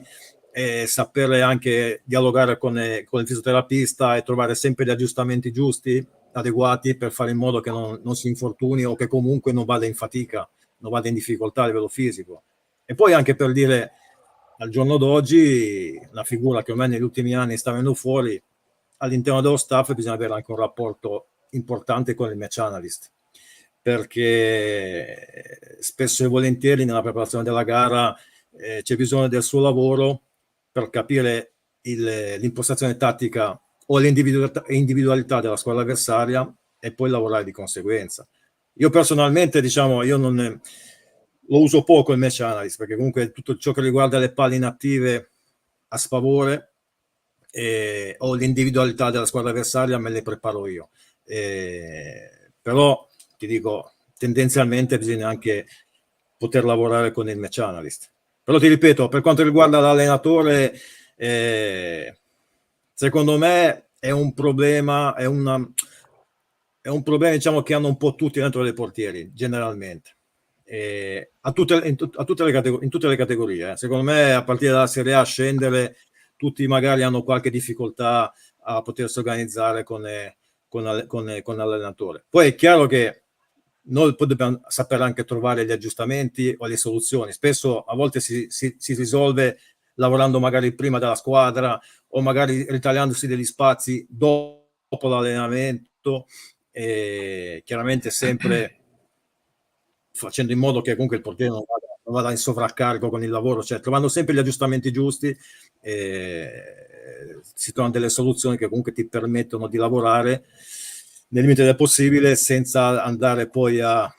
sapere anche dialogare con il fisioterapista e trovare sempre gli aggiustamenti giusti, adeguati, per fare in modo che non si infortuni o che comunque non vada in fatica, non vada in difficoltà a livello fisico. E poi anche per dire, al giorno d'oggi, una figura che ormai negli ultimi anni sta venendo fuori, all'interno dello staff bisogna avere anche un rapporto importante con il match analyst, perché spesso e volentieri nella preparazione della gara c'è bisogno del suo lavoro per capire l'impostazione tattica o l'individualità della squadra avversaria e poi lavorare di conseguenza. Io personalmente, diciamo, io non lo uso poco il match analyst, perché comunque tutto ciò che riguarda le palle inattive a sfavore o l'individualità della squadra avversaria me le preparo io. Però ti dico, tendenzialmente bisogna anche poter lavorare con il match analyst. Però ti ripeto, per quanto riguarda l'allenatore, secondo me è un problema, diciamo, che hanno un po' tutti dentro dei portieri, generalmente. In tutte le categorie. Secondo me, a partire dalla Serie A a scendere, tutti magari hanno qualche difficoltà a potersi organizzare con l'allenatore. Poi è chiaro che noi poi dobbiamo sapere anche trovare gli aggiustamenti o le soluzioni. Spesso a volte si risolve lavorando magari prima della squadra o magari ritagliandosi degli spazi dopo l'allenamento, chiaramente sempre facendo in modo che comunque il portiere non vada in sovraccarico con il lavoro, cioè trovando sempre gli aggiustamenti giusti, si trovano delle soluzioni che comunque ti permettono di lavorare nel limite del possibile senza andare poi a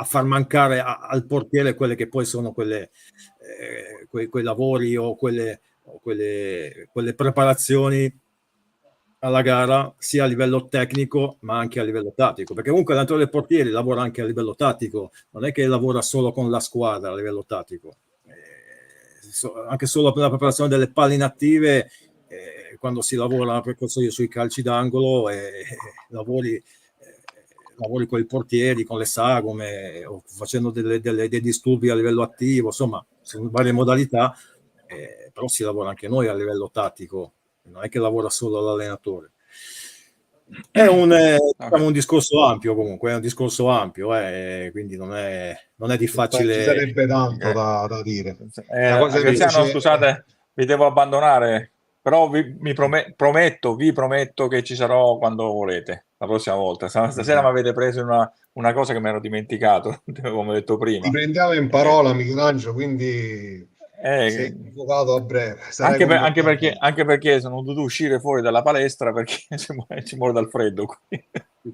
far mancare al portiere quelle che poi sono quei lavori o quelle preparazioni alla gara, sia a livello tecnico ma anche a livello tattico, perché comunque l'allenatore dei portieri lavora anche a livello tattico, non è che lavora solo con la squadra a livello tattico, anche solo per la preparazione delle palle inattive, quando si lavora sui calci d'angolo, lavori con i portieri, con le sagome, o facendo dei disturbi a livello attivo, insomma, sono varie modalità, però si lavora anche noi a livello tattico, non è che lavora solo l'allenatore. È un discorso ampio, comunque, è un discorso ampio, quindi non è di facile. Ci sarebbe tanto da dire. Graziano, scusate, vi devo abbandonare, però vi prometto che ci sarò quando volete, la prossima volta. Stasera mi avete preso una cosa che mi ero dimenticato, come ho detto prima. Ti prendiamo in parola, Michelangelo, quindi sei convocato a breve. Anche perché sono dovuto uscire fuori dalla palestra perché ci muore dal freddo.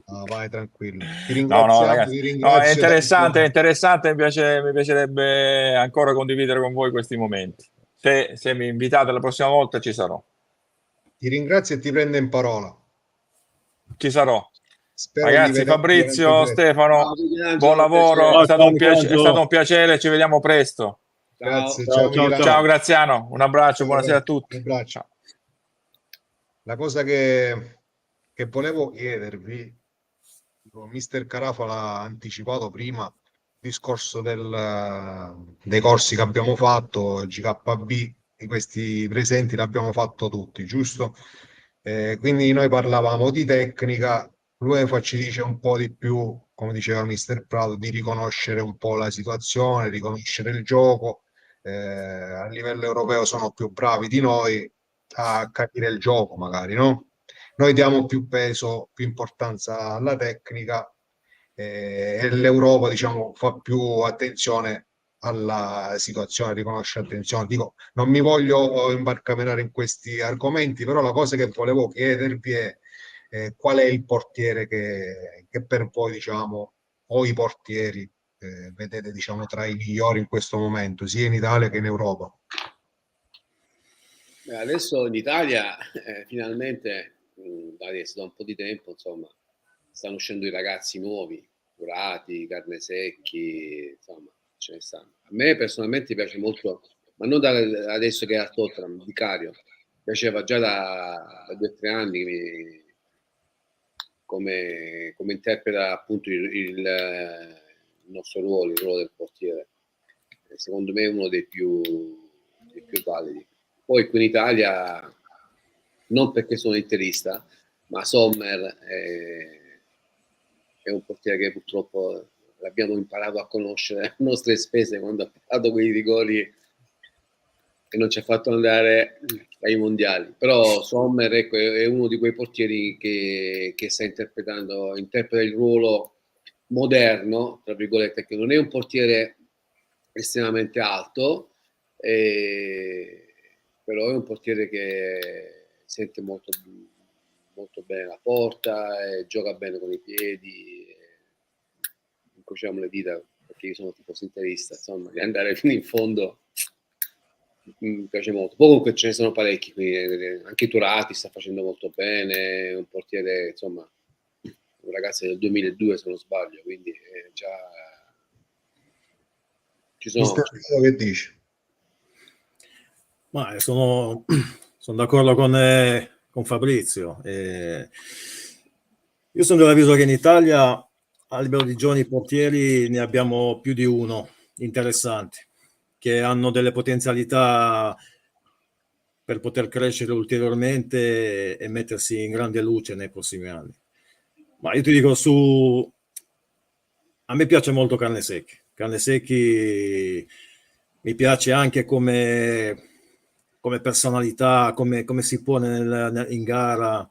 No, vai tranquillo. Ti ringrazio. Ragazzi, è interessante, mi piacerebbe ancora condividere con voi questi momenti. Se mi invitate la prossima volta ci sarò. Ti ringrazio e ti prendo in parola. Ci sarò. Spero ragazzi, Fabrizio, Stefano, buon lavoro, è stato un piacere, ci vediamo presto. Grazie, Ciao. Ciao Graziano, un abbraccio, buonasera a tutti. Un abbraccio. Ciao. La cosa che volevo chiedervi, Mister Carafa l'ha anticipato prima, il discorso dei corsi che abbiamo fatto, GKB, di questi presenti l'abbiamo fatto tutti, giusto? Quindi noi parlavamo di tecnica, l'UEFA ci dice un po' di più, come diceva Mister Prato, di riconoscere un po' la situazione, riconoscere il gioco. A livello europeo sono più bravi di noi a capire il gioco, magari, no? Noi diamo più peso, più importanza alla tecnica, e l'Europa, diciamo, fa più attenzione alla situazione, riconosce attenzione. Dico, non mi voglio imbarcamentare in questi argomenti, però la cosa che volevo chiedervi è qual è il portiere che per voi, diciamo, o i portieri vedete, diciamo, tra i migliori in questo momento, sia in Italia che in Europa? Adesso in Italia finalmente, adesso da un po' di tempo, insomma, stanno uscendo i ragazzi nuovi, Curati, Carnesecchi, insomma, ce ne stanno. A me personalmente piace molto, ma non adesso che è a Tottenham, Vicario, piaceva già da 2 o 3 anni come interpreta appunto il nostro ruolo, il ruolo del portiere. Secondo me è uno dei più validi. Poi qui in Italia, non perché sono interista, ma Sommer è un portiere che purtroppo l'abbiamo imparato a conoscere a nostre spese quando ha fatto quei rigori e non ci ha fatto andare ai mondiali. Però Sommer, ecco, è uno di quei portieri che sta interpreta il ruolo moderno, tra virgolette, che non è un portiere estremamente alto, però è un portiere che sente molto, molto bene la porta, gioca bene con i piedi, incrociamo le dita perché io sono tifoso interista, insomma, di andare fino in fondo mi piace molto. Poi comunque ce ne sono parecchi, quindi anche Turati sta facendo molto bene, è un portiere, insomma, un ragazzo del 2002 se non sbaglio, quindi già ci sono. Mister Prato, che dici? Ma sono d'accordo con Fabrizio. Io sono dell'avviso che in Italia a livello di giovani portieri ne abbiamo più di uno interessanti, che hanno delle potenzialità per poter crescere ulteriormente e mettersi in grande luce nei prossimi anni. Ma io ti dico, a me piace molto Carnesecchi. Carnesecchi mi piace anche come personalità, come si pone in gara.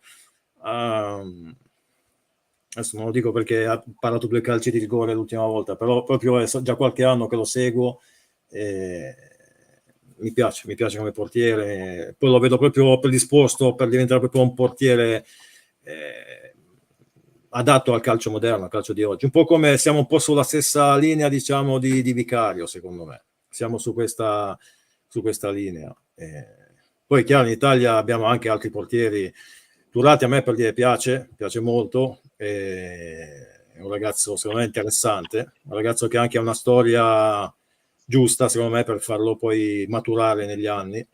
Adesso non lo dico perché ha parato 2 calci di rigore l'ultima volta, però proprio è già qualche anno che lo seguo. Mi piace come portiere. Poi lo vedo proprio predisposto per diventare proprio un portiere adatto al calcio moderno, al calcio di oggi. Un po' come siamo un po' sulla stessa linea, diciamo, di Vicario, secondo me. Siamo su questa linea. Poi chiaro, in Italia abbiamo anche altri portieri. Turati a me per dire piace molto, è un ragazzo secondo me interessante, un ragazzo che anche ha una storia giusta secondo me per farlo poi maturare negli anni.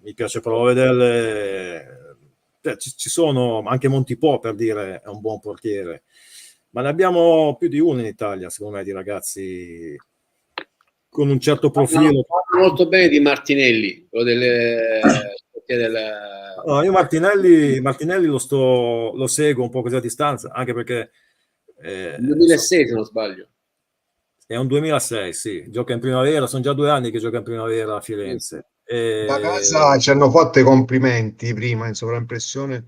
Mi piace però vederle. Ci sono anche Montipò, per dire, è un buon portiere, ma ne abbiamo più di uno in Italia secondo me di ragazzi con un certo profilo. Parlo molto bene di Martinelli, quello No, io Martinelli lo seguo un po' così a distanza, anche perché nel 2006 se non sbaglio. È un 2006, sì, gioca in primavera, sono già 2 anni che gioca in primavera a Firenze. Da casa ci hanno fatto i complimenti prima in sovraimpressione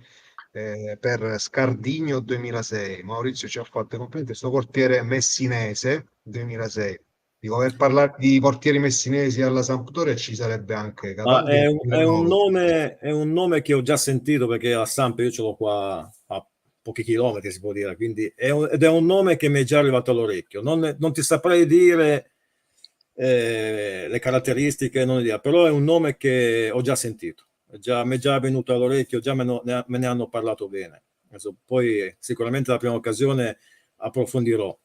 per Scardigno 2006. Maurizio ci ha fatto i complimenti, questo portiere messinese 2006. Dico, per parlare di portieri messinesi alla Sampdoria ci sarebbe anche Cataldo. È un nome che ho già sentito perché a Samp io ce l'ho qua a pochi chilometri, si può dire, quindi ed è un nome che mi è già arrivato all'orecchio. Non ti saprei dire le caratteristiche, però è un nome che ho già sentito, mi è già venuto all'orecchio, già me ne hanno parlato bene. Adesso, poi sicuramente la prima occasione approfondirò.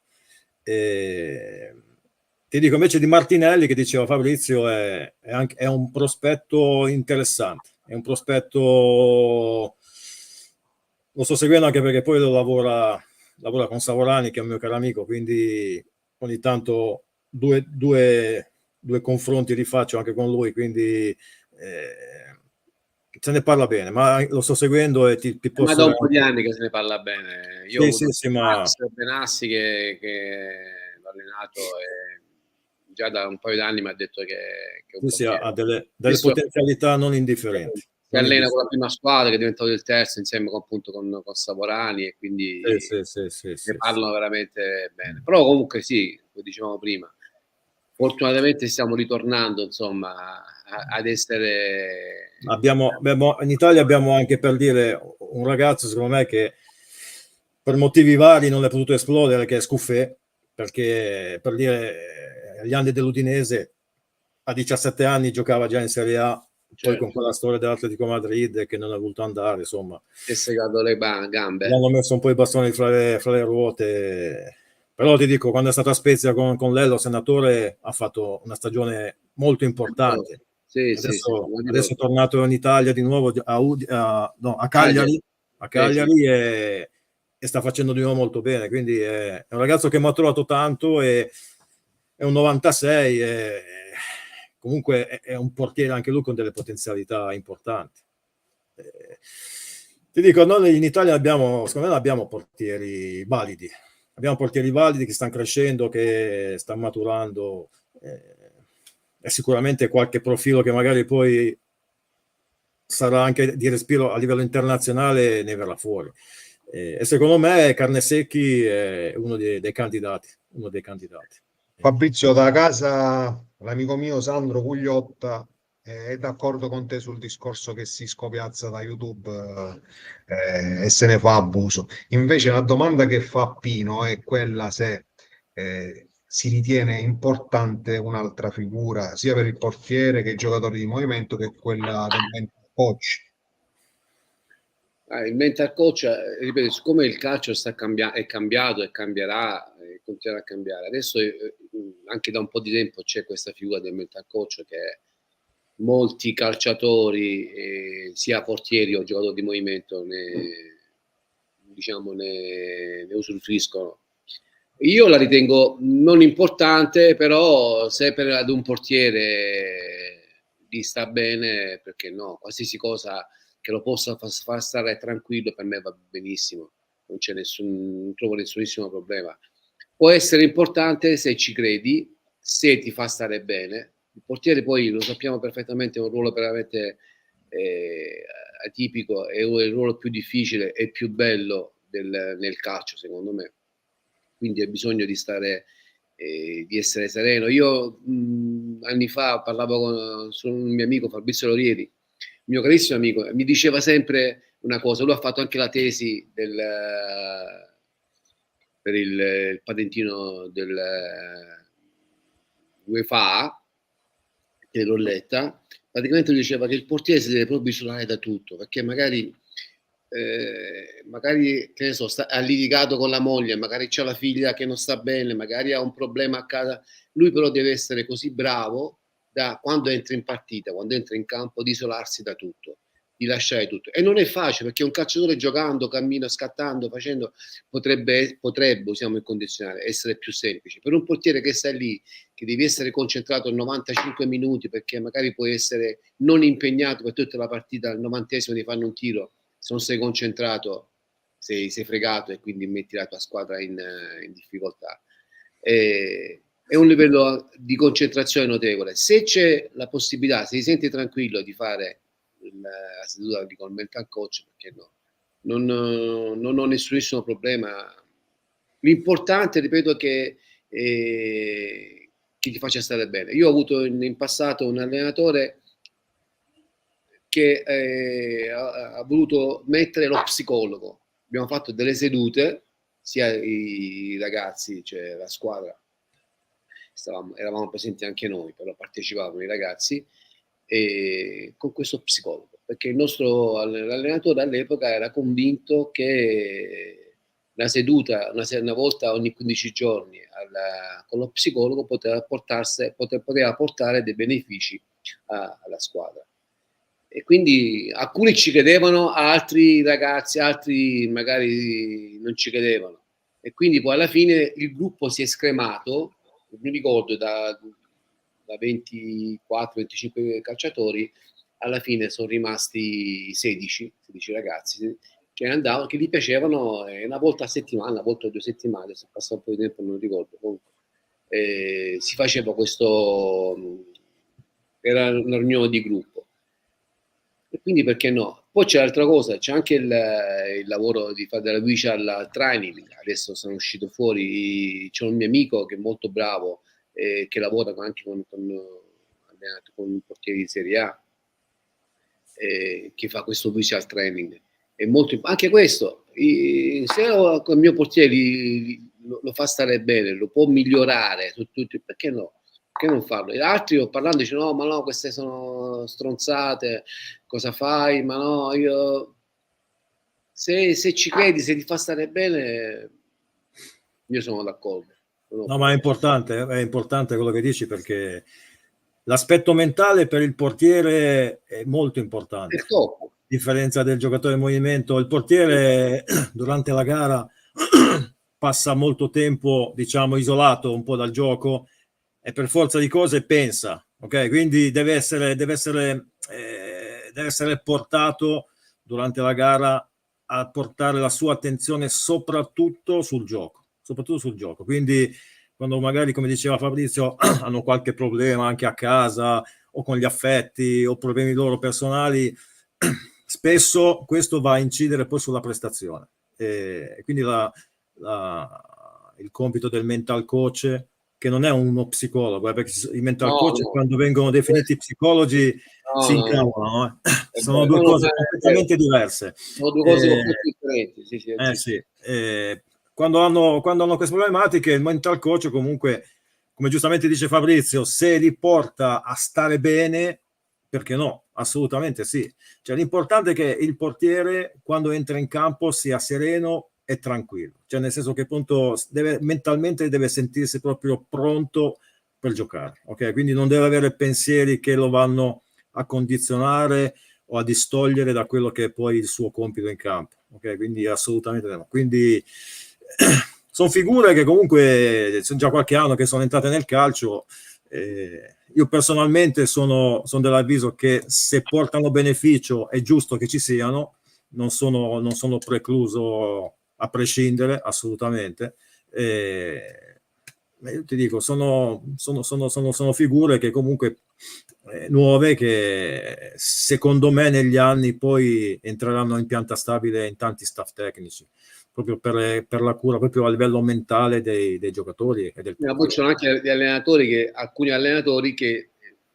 ti dico invece di Martinelli, che diceva Fabrizio, è un prospetto interessante, è un prospetto, lo sto seguendo anche perché poi lo lavora con Savorani, che è un mio caro amico, quindi ogni tanto due confronti li faccio anche con lui, quindi se ne parla bene, ma lo sto seguendo e ti Ma posso da un po' di garantire. anni che se ne parla bene. Io ho Sì, avuto sì, ma Max Benassi che l'ho allenato e già da un paio di anni mi ha detto che è un sì, ha portiere. delle Adesso potenzialità non indifferenti. si allena con la prima squadra, che è diventato il terzo insieme appunto con Savorani, e quindi Sì. ne parlano veramente bene. Però comunque sì, come dicevamo prima, fortunatamente stiamo ritornando, insomma, ad essere... In Italia abbiamo anche, per dire, un ragazzo, secondo me, che per motivi vari non è potuto esplodere, che è Scuffè, perché, per dire, agli anni dell'Udinese, a 17 anni giocava già in Serie A, poi Certo. con quella storia dell'Atletico Madrid che non ha voluto andare, insomma. Si è segato le gambe. Gli hanno messo un po' i bastoni fra le ruote. Però ti dico, quando è stata a Spezia con Lello, senatore, ha fatto una stagione molto importante. Sì, Adesso è tornato in Italia di nuovo a Cagliari, e sta facendo di nuovo molto bene. Quindi è un ragazzo che mi ha trovato tanto, e è un 96, e comunque è un portiere anche lui con delle potenzialità importanti. Ti dico, noi in Italia secondo me abbiamo portieri validi. Abbiamo portieri validi che stanno crescendo, che stanno maturando, e sicuramente qualche profilo che magari poi sarà anche di respiro a livello internazionale ne verrà fuori. E secondo me Carnesecchi è uno dei candidati. Fabrizio, da casa, l'amico mio Sandro Cugliotta è d'accordo con te sul discorso che si scopiazza da YouTube e se ne fa abuso. Invece la domanda che fa Pino è quella se si ritiene importante un'altra figura, sia per il portiere che i giocatori di movimento, che quella del mental coach. Il mental coach, ripeto, siccome il calcio è cambiato e cambierà, continuerà a cambiare. Adesso anche da un po' di tempo c'è questa figura del mental coach che molti calciatori, sia portieri o giocatori di movimento, ne usufruiscono. Io la ritengo non importante, però se ad un portiere gli sta bene, perché no? Qualsiasi cosa che lo possa far stare tranquillo per me va benissimo, non trovo nessunissimo problema. Può essere importante se ci credi, se ti fa stare bene. Il portiere poi lo sappiamo perfettamente, è un ruolo veramente atipico, è il ruolo più difficile e più bello nel calcio, secondo me. Quindi hai bisogno di essere sereno. Io anni fa parlavo con un mio amico Fabrizio Lorieri, mio carissimo amico, mi diceva sempre una cosa. Lui ha fatto anche la tesi per il patentino del UEFA, che l'ho letta. Praticamente lui diceva che il portiere si deve proprio isolare da tutto, perché magari che ne so, ha litigato con la moglie, magari c'ha la figlia che non sta bene, magari ha un problema a casa. Lui però deve essere così bravo da quando entra in partita, quando entra in campo, di isolarsi da tutto, di lasciare tutto. E non è facile, perché un calciatore giocando, cammino, scattando, facendo, potrebbe, usiamo il condizionale, essere più semplice. Per un portiere che sta lì, che devi essere concentrato 95 minuti, perché magari puoi essere non impegnato per tutta la partita, al 90esimo ti fanno un tiro, se non sei concentrato sei fregato, e quindi metti la tua squadra in difficoltà. È un livello di concentrazione notevole. Se c'è la possibilità, se ti senti tranquillo di fare la seduta con il mental coach, perché no? Non ho nessunissimo problema. L'importante, ripeto, è che ti faccia stare bene. Io ho avuto in passato un allenatore che ha voluto mettere lo psicologo. Abbiamo fatto delle sedute, sia i ragazzi, cioè la squadra, eravamo presenti anche noi, però partecipavano i ragazzi, e con questo psicologo, perché l'allenatore all'epoca era convinto che una seduta una volta ogni 15 giorni con lo psicologo poteva portare dei benefici alla squadra. E quindi alcuni ci credevano, altri ragazzi, altri magari non ci credevano. E quindi poi alla fine il gruppo si è scremato, mi ricordo da 24-25 calciatori, alla fine sono rimasti 16 ragazzi che andavano, che gli piacevano una volta a settimana, una volta a 2 settimane, se passa un po' di tempo non ricordo, comunque si faceva era una riunione di gruppo. E quindi perché no? Poi c'è l'altra cosa, c'è anche il lavoro di fare della visual training. Adesso sono uscito fuori, c'è un mio amico che è molto bravo, che lavora anche con portieri di Serie A, che fa questo visual training. È molto, anche questo, se con il mio portiere lo fa stare bene, lo può migliorare, perché no? Perché non farlo? E altri ho parlando dicono no, ma no, queste sono stronzate, cosa fai? Ma no, io se ci credi, se ti fa stare bene, io sono d'accordo. No, ma è importante quello che dici, perché l'aspetto mentale per il portiere è molto importante. È top. A differenza del giocatore in movimento, il portiere durante la gara passa molto tempo, diciamo, isolato un po' dal gioco e per forza di cose pensa, ok? Quindi deve essere portato durante la gara a portare la sua attenzione soprattutto sul gioco. Quindi quando magari, come diceva Fabrizio, hanno qualche problema anche a casa o con gli affetti o problemi loro personali, spesso questo va a incidere poi sulla prestazione. E quindi il compito del mental coach, che non è uno psicologo, perché i mental coach quando vengono definiti psicologi si incavolano. Sono due cose completamente diverse. Sono due cose completamente differenti. Sì. Quando hanno queste problematiche, il mental coach comunque, come giustamente dice Fabrizio, se li porta a stare bene, perché no? Assolutamente sì. Cioè, l'importante è che il portiere, quando entra in campo, sia sereno e tranquillo. Cioè, nel senso che appunto mentalmente deve sentirsi proprio pronto per giocare. Ok? Quindi non deve avere pensieri che lo vanno a condizionare o a distogliere da quello che è poi il suo compito in campo. Ok? Quindi assolutamente no. Quindi sono figure che comunque sono già qualche anno che sono entrate nel calcio. Io personalmente sono dell'avviso che se portano beneficio è giusto che ci siano, non sono precluso a prescindere, assolutamente. Io ti dico, sono figure che comunque nuove, che secondo me negli anni poi entreranno in pianta stabile in tanti staff tecnici, proprio per la cura proprio a livello mentale dei giocatori e del poi ci sono anche alcuni allenatori che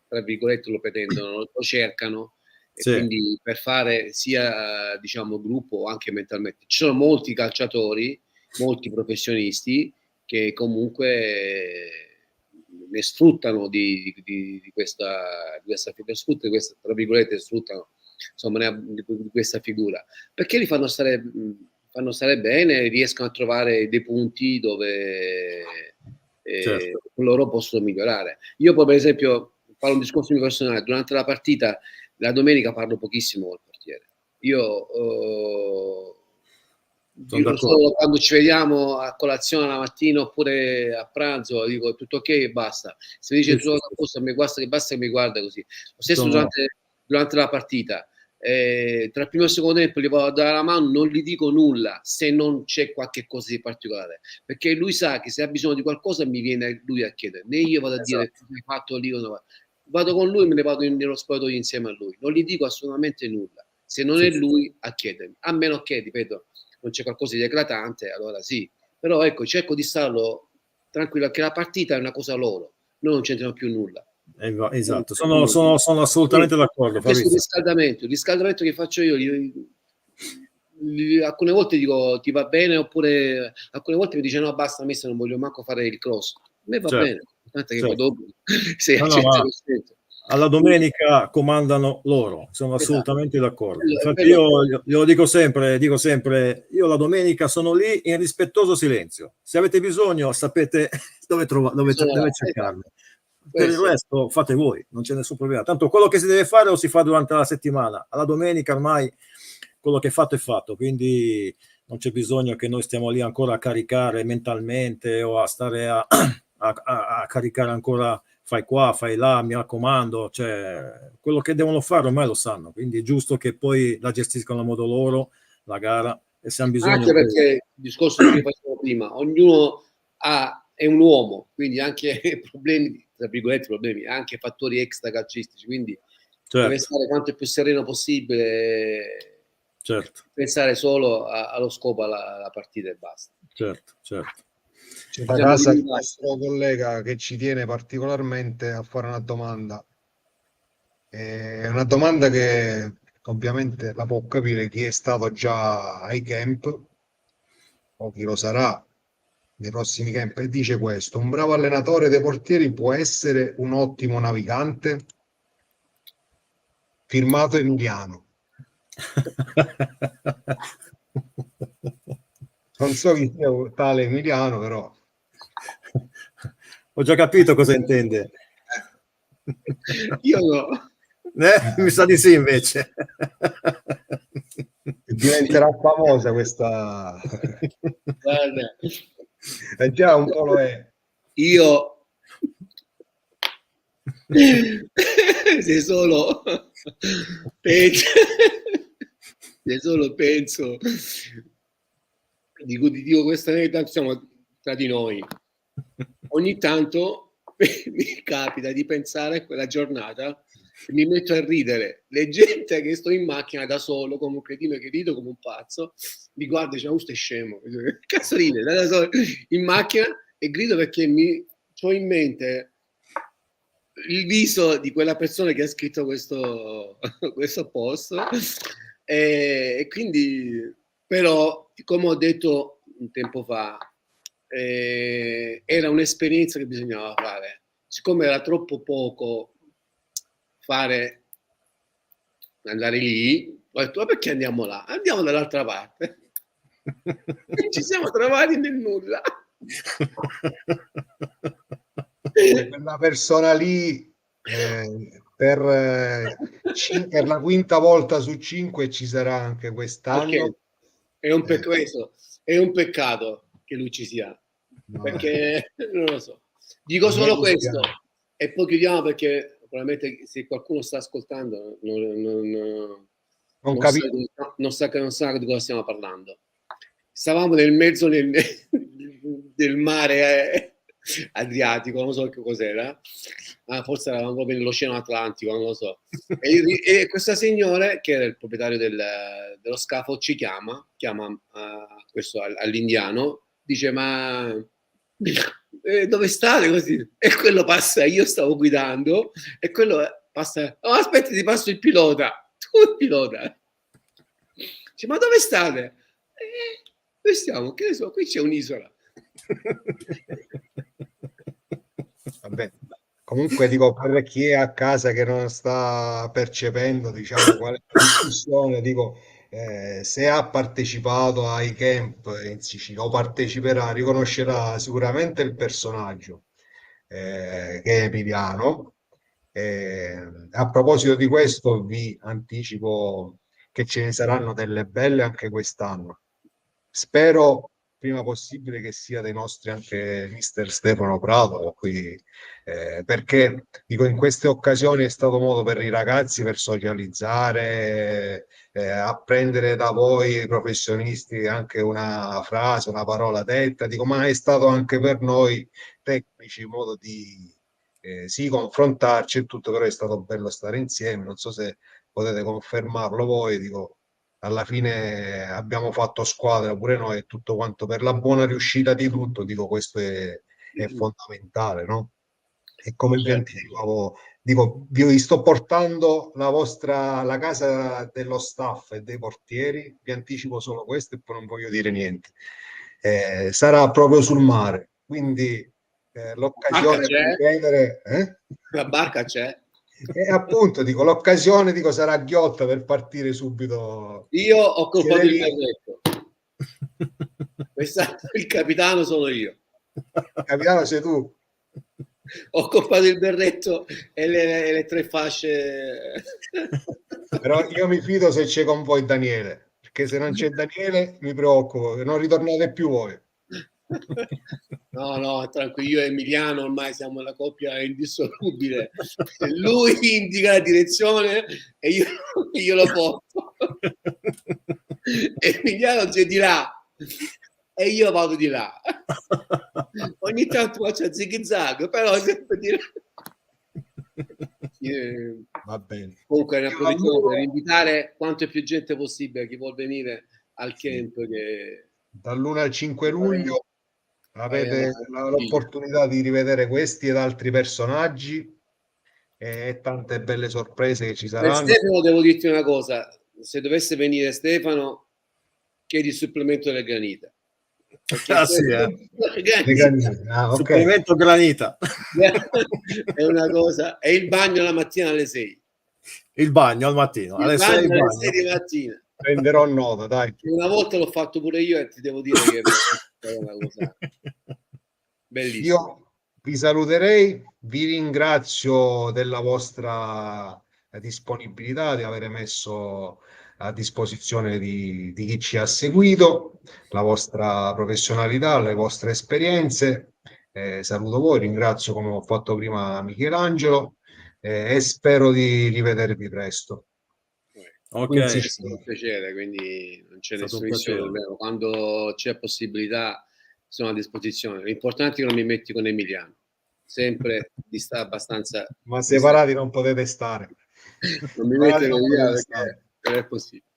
tra virgolette lo pretendono, lo cercano, e sì, quindi per fare sia diciamo gruppo o anche mentalmente. Ci sono molti calciatori, molti professionisti che comunque ne sfruttano di questa tra virgolette sfruttano insomma di questa figura, perché li fanno stare bene, riescono a trovare dei punti dove certo, loro possono migliorare. Io poi per esempio parlo un discorso mio personale, durante la partita la domenica parlo pochissimo col portiere. Io solo quando ci vediamo a colazione la mattina oppure a pranzo dico tutto ok e basta. Se mi dice tutto cosa mi basta che mi guarda così. Lo stesso durante la partita. Tra il primo e il secondo tempo gli vado a dare la mano, non gli dico nulla se non c'è qualche cosa di particolare, perché lui sa che se ha bisogno di qualcosa mi viene lui a chiedere, né io vado a dire cosa hai fatto lì, vado con lui, me ne vado nello spogliatoio insieme a lui, non gli dico assolutamente nulla se non è lui a chiedermi, a meno che, ripeto, non c'è qualcosa di eclatante, allora sì, però ecco, cerco di starlo tranquillo, che la partita è una cosa loro, noi non c'entriamo più nulla. Esatto, sono assolutamente d'accordo. Questo il riscaldamento che faccio io, alcune volte dico ti va bene, oppure alcune volte mi dice no basta, a me se non voglio manco fare il cross, a me va bene, tanto che poi dopo sei al 100%. alla domenica comandano loro, sono assolutamente d'accordo. Bello, Infatti bello. io glielo dico sempre, io la domenica sono lì in rispettoso silenzio. Se avete bisogno sapete dove cercarmi. Per il Questo. resto fate voi, non c'è nessun problema. Tanto quello che si deve fare lo si fa durante la settimana. Alla domenica ormai quello che è fatto, quindi non c'è bisogno che noi stiamo lì ancora a caricare mentalmente o a stare a caricare ancora fai qua, fai là, mi raccomando, cioè quello che devono fare ormai lo sanno, quindi è giusto che poi la gestiscano a modo loro, la gara, e se hanno bisogno... Anche perché il discorso che facevo prima, ognuno è un uomo, quindi anche problemi, tra virgolette problemi, anche fattori extra calcistici, quindi deve stare quanto più sereno possibile, pensare solo allo scopo, alla partita e basta. Certo. C'è da casa il nostro collega che ci tiene particolarmente a fare una domanda. È una domanda che ovviamente la può capire chi è stato già ai camp o chi lo sarà nei prossimi camp, e dice questo: un bravo allenatore dei portieri può essere un ottimo navigante? Firmato Emiliano. Non so chi sia tale Emiliano, però ho già capito cosa intende. Io no. Mi sa di sì, invece. Diventerà famosa questa. Guarda, Già un po' lo è. Io se solo penso dico questa verità, siamo tra di noi, ogni tanto mi capita di pensare a quella giornata e mi metto a ridere. Le gente che sto in macchina da solo come un cretino, che rido come un pazzo, mi guarda e dice: "Oh, stai scemo", cazzo ride da solo in macchina, e grido perché ho in mente il viso di quella persona che ha scritto questo post, e quindi, però, come ho detto un tempo fa, era un'esperienza che bisognava fare. Siccome era troppo poco andare lì, ho detto: ma perché andiamo là? Andiamo dall'altra parte. E ci siamo trovati nel nulla. Quella persona lì per la quinta volta su 5 ci sarà anche quest'anno. Okay. È un peccato che lui ci sia, perché non lo so. Dico solo questo e poi chiudiamo, perché probabilmente se qualcuno sta ascoltando non sa di cosa stiamo parlando. Stavamo nel mezzo del mare Adriatico, non so che cos'era, forse eravamo proprio nell'Oceano Atlantico, non lo so. E questa signora, che era il proprietario dello scafo, chiama questo all'indiano, dice: ma dove state così? E quello passa, io stavo guidando, e quello passa: "Oh, aspetti, ti passo il pilota". Il pilota dice: "Ma dove state?" Dove stiamo? Che ne so, qui c'è un'isola. Vabbè, comunque dico, per chi è a casa che non sta percependo, diciamo, qual è la discussione, dico, se ha partecipato ai camp in Sicilia o parteciperà, riconoscerà sicuramente il personaggio, che è Emiliano. A proposito di questo, vi anticipo che ce ne saranno delle belle anche quest'anno. Spero prima possibile che sia dei nostri anche mister Stefano Prato qui, perché dico, in queste occasioni è stato modo per i ragazzi per socializzare, apprendere da voi professionisti anche una frase, una parola detta, dico, ma è stato anche per noi tecnici un modo di sì, confrontarci e tutto, però è stato bello stare insieme. Non so se potete confermarlo voi, dico, alla fine abbiamo fatto squadra pure noi e tutto quanto, per la buona riuscita di tutto, dico, questo è fondamentale, no? E come vi anticipavo, dico, vi sto portando la casa dello staff e dei portieri, vi anticipo solo questo e poi non voglio dire niente. Sarà proprio sul mare, quindi l'occasione per chiedere... La barca c'è? E appunto, dico, l'occasione dico, sarà ghiotta per partire subito. Io ho colpato il Siete lì. berretto. Il capitano sono io. Capitano sei tu. Ho colpato il berretto e le 3 fasce. Però io mi fido se c'è con voi Daniele, perché se non c'è Daniele mi preoccupo, che non ritornate più voi. No, tranquillo, io e Emiliano ormai siamo una coppia indissolubile. Lui indica la direzione e io lo porto. Emiliano c'è di là e io vado di là. Ogni tanto faccio zig zag, però sempre di là. Va bene. Comunque ne approfittiamo per invitare quanto più gente possibile chi vuol venire al camp. Che dall'1 al 5 luglio avete l'opportunità di rivedere questi ed altri personaggi e tante belle sorprese che ci per saranno. Stefano devo dirti una cosa: se dovesse venire Stefano, chiedi il supplemento del granita. Supplemento granita È una cosa, è il bagno la mattina alle 6. Il bagno al mattino alle 6 di mattina. Prenderò nota, dai. Una volta l'ho fatto pure io e ti devo dire che è una cosa bellissima. Io vi saluterei, vi ringrazio della vostra disponibilità, di avere messo a disposizione di chi ci ha seguito, la vostra professionalità, le vostre esperienze. Saluto voi, ringrazio come ho fatto prima Michelangelo e spero di rivedervi presto. Ok, è stato un piacere, quindi non c'è nessun problema. Quando c'è possibilità sono a disposizione. L'importante è che non mi metti con Emiliano, sempre di stare abbastanza. Ma separati non potete stare. Non mi metti con Emiliano perché non è possibile.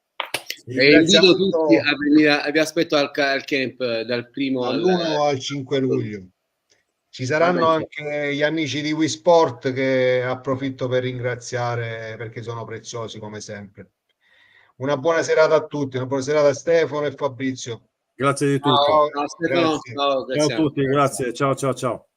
E invito tutti a venire, vi aspetto al camp dal 1 al 5 luglio. Ci saranno anche gli amici di Wii Sport che approfitto per ringraziare perché sono preziosi come sempre. Una buona serata a tutti, una buona serata a Stefano e Fabrizio. Grazie di tutto. Ciao, Stefano. Grazie. Ciao a tutti, grazie. Ciao.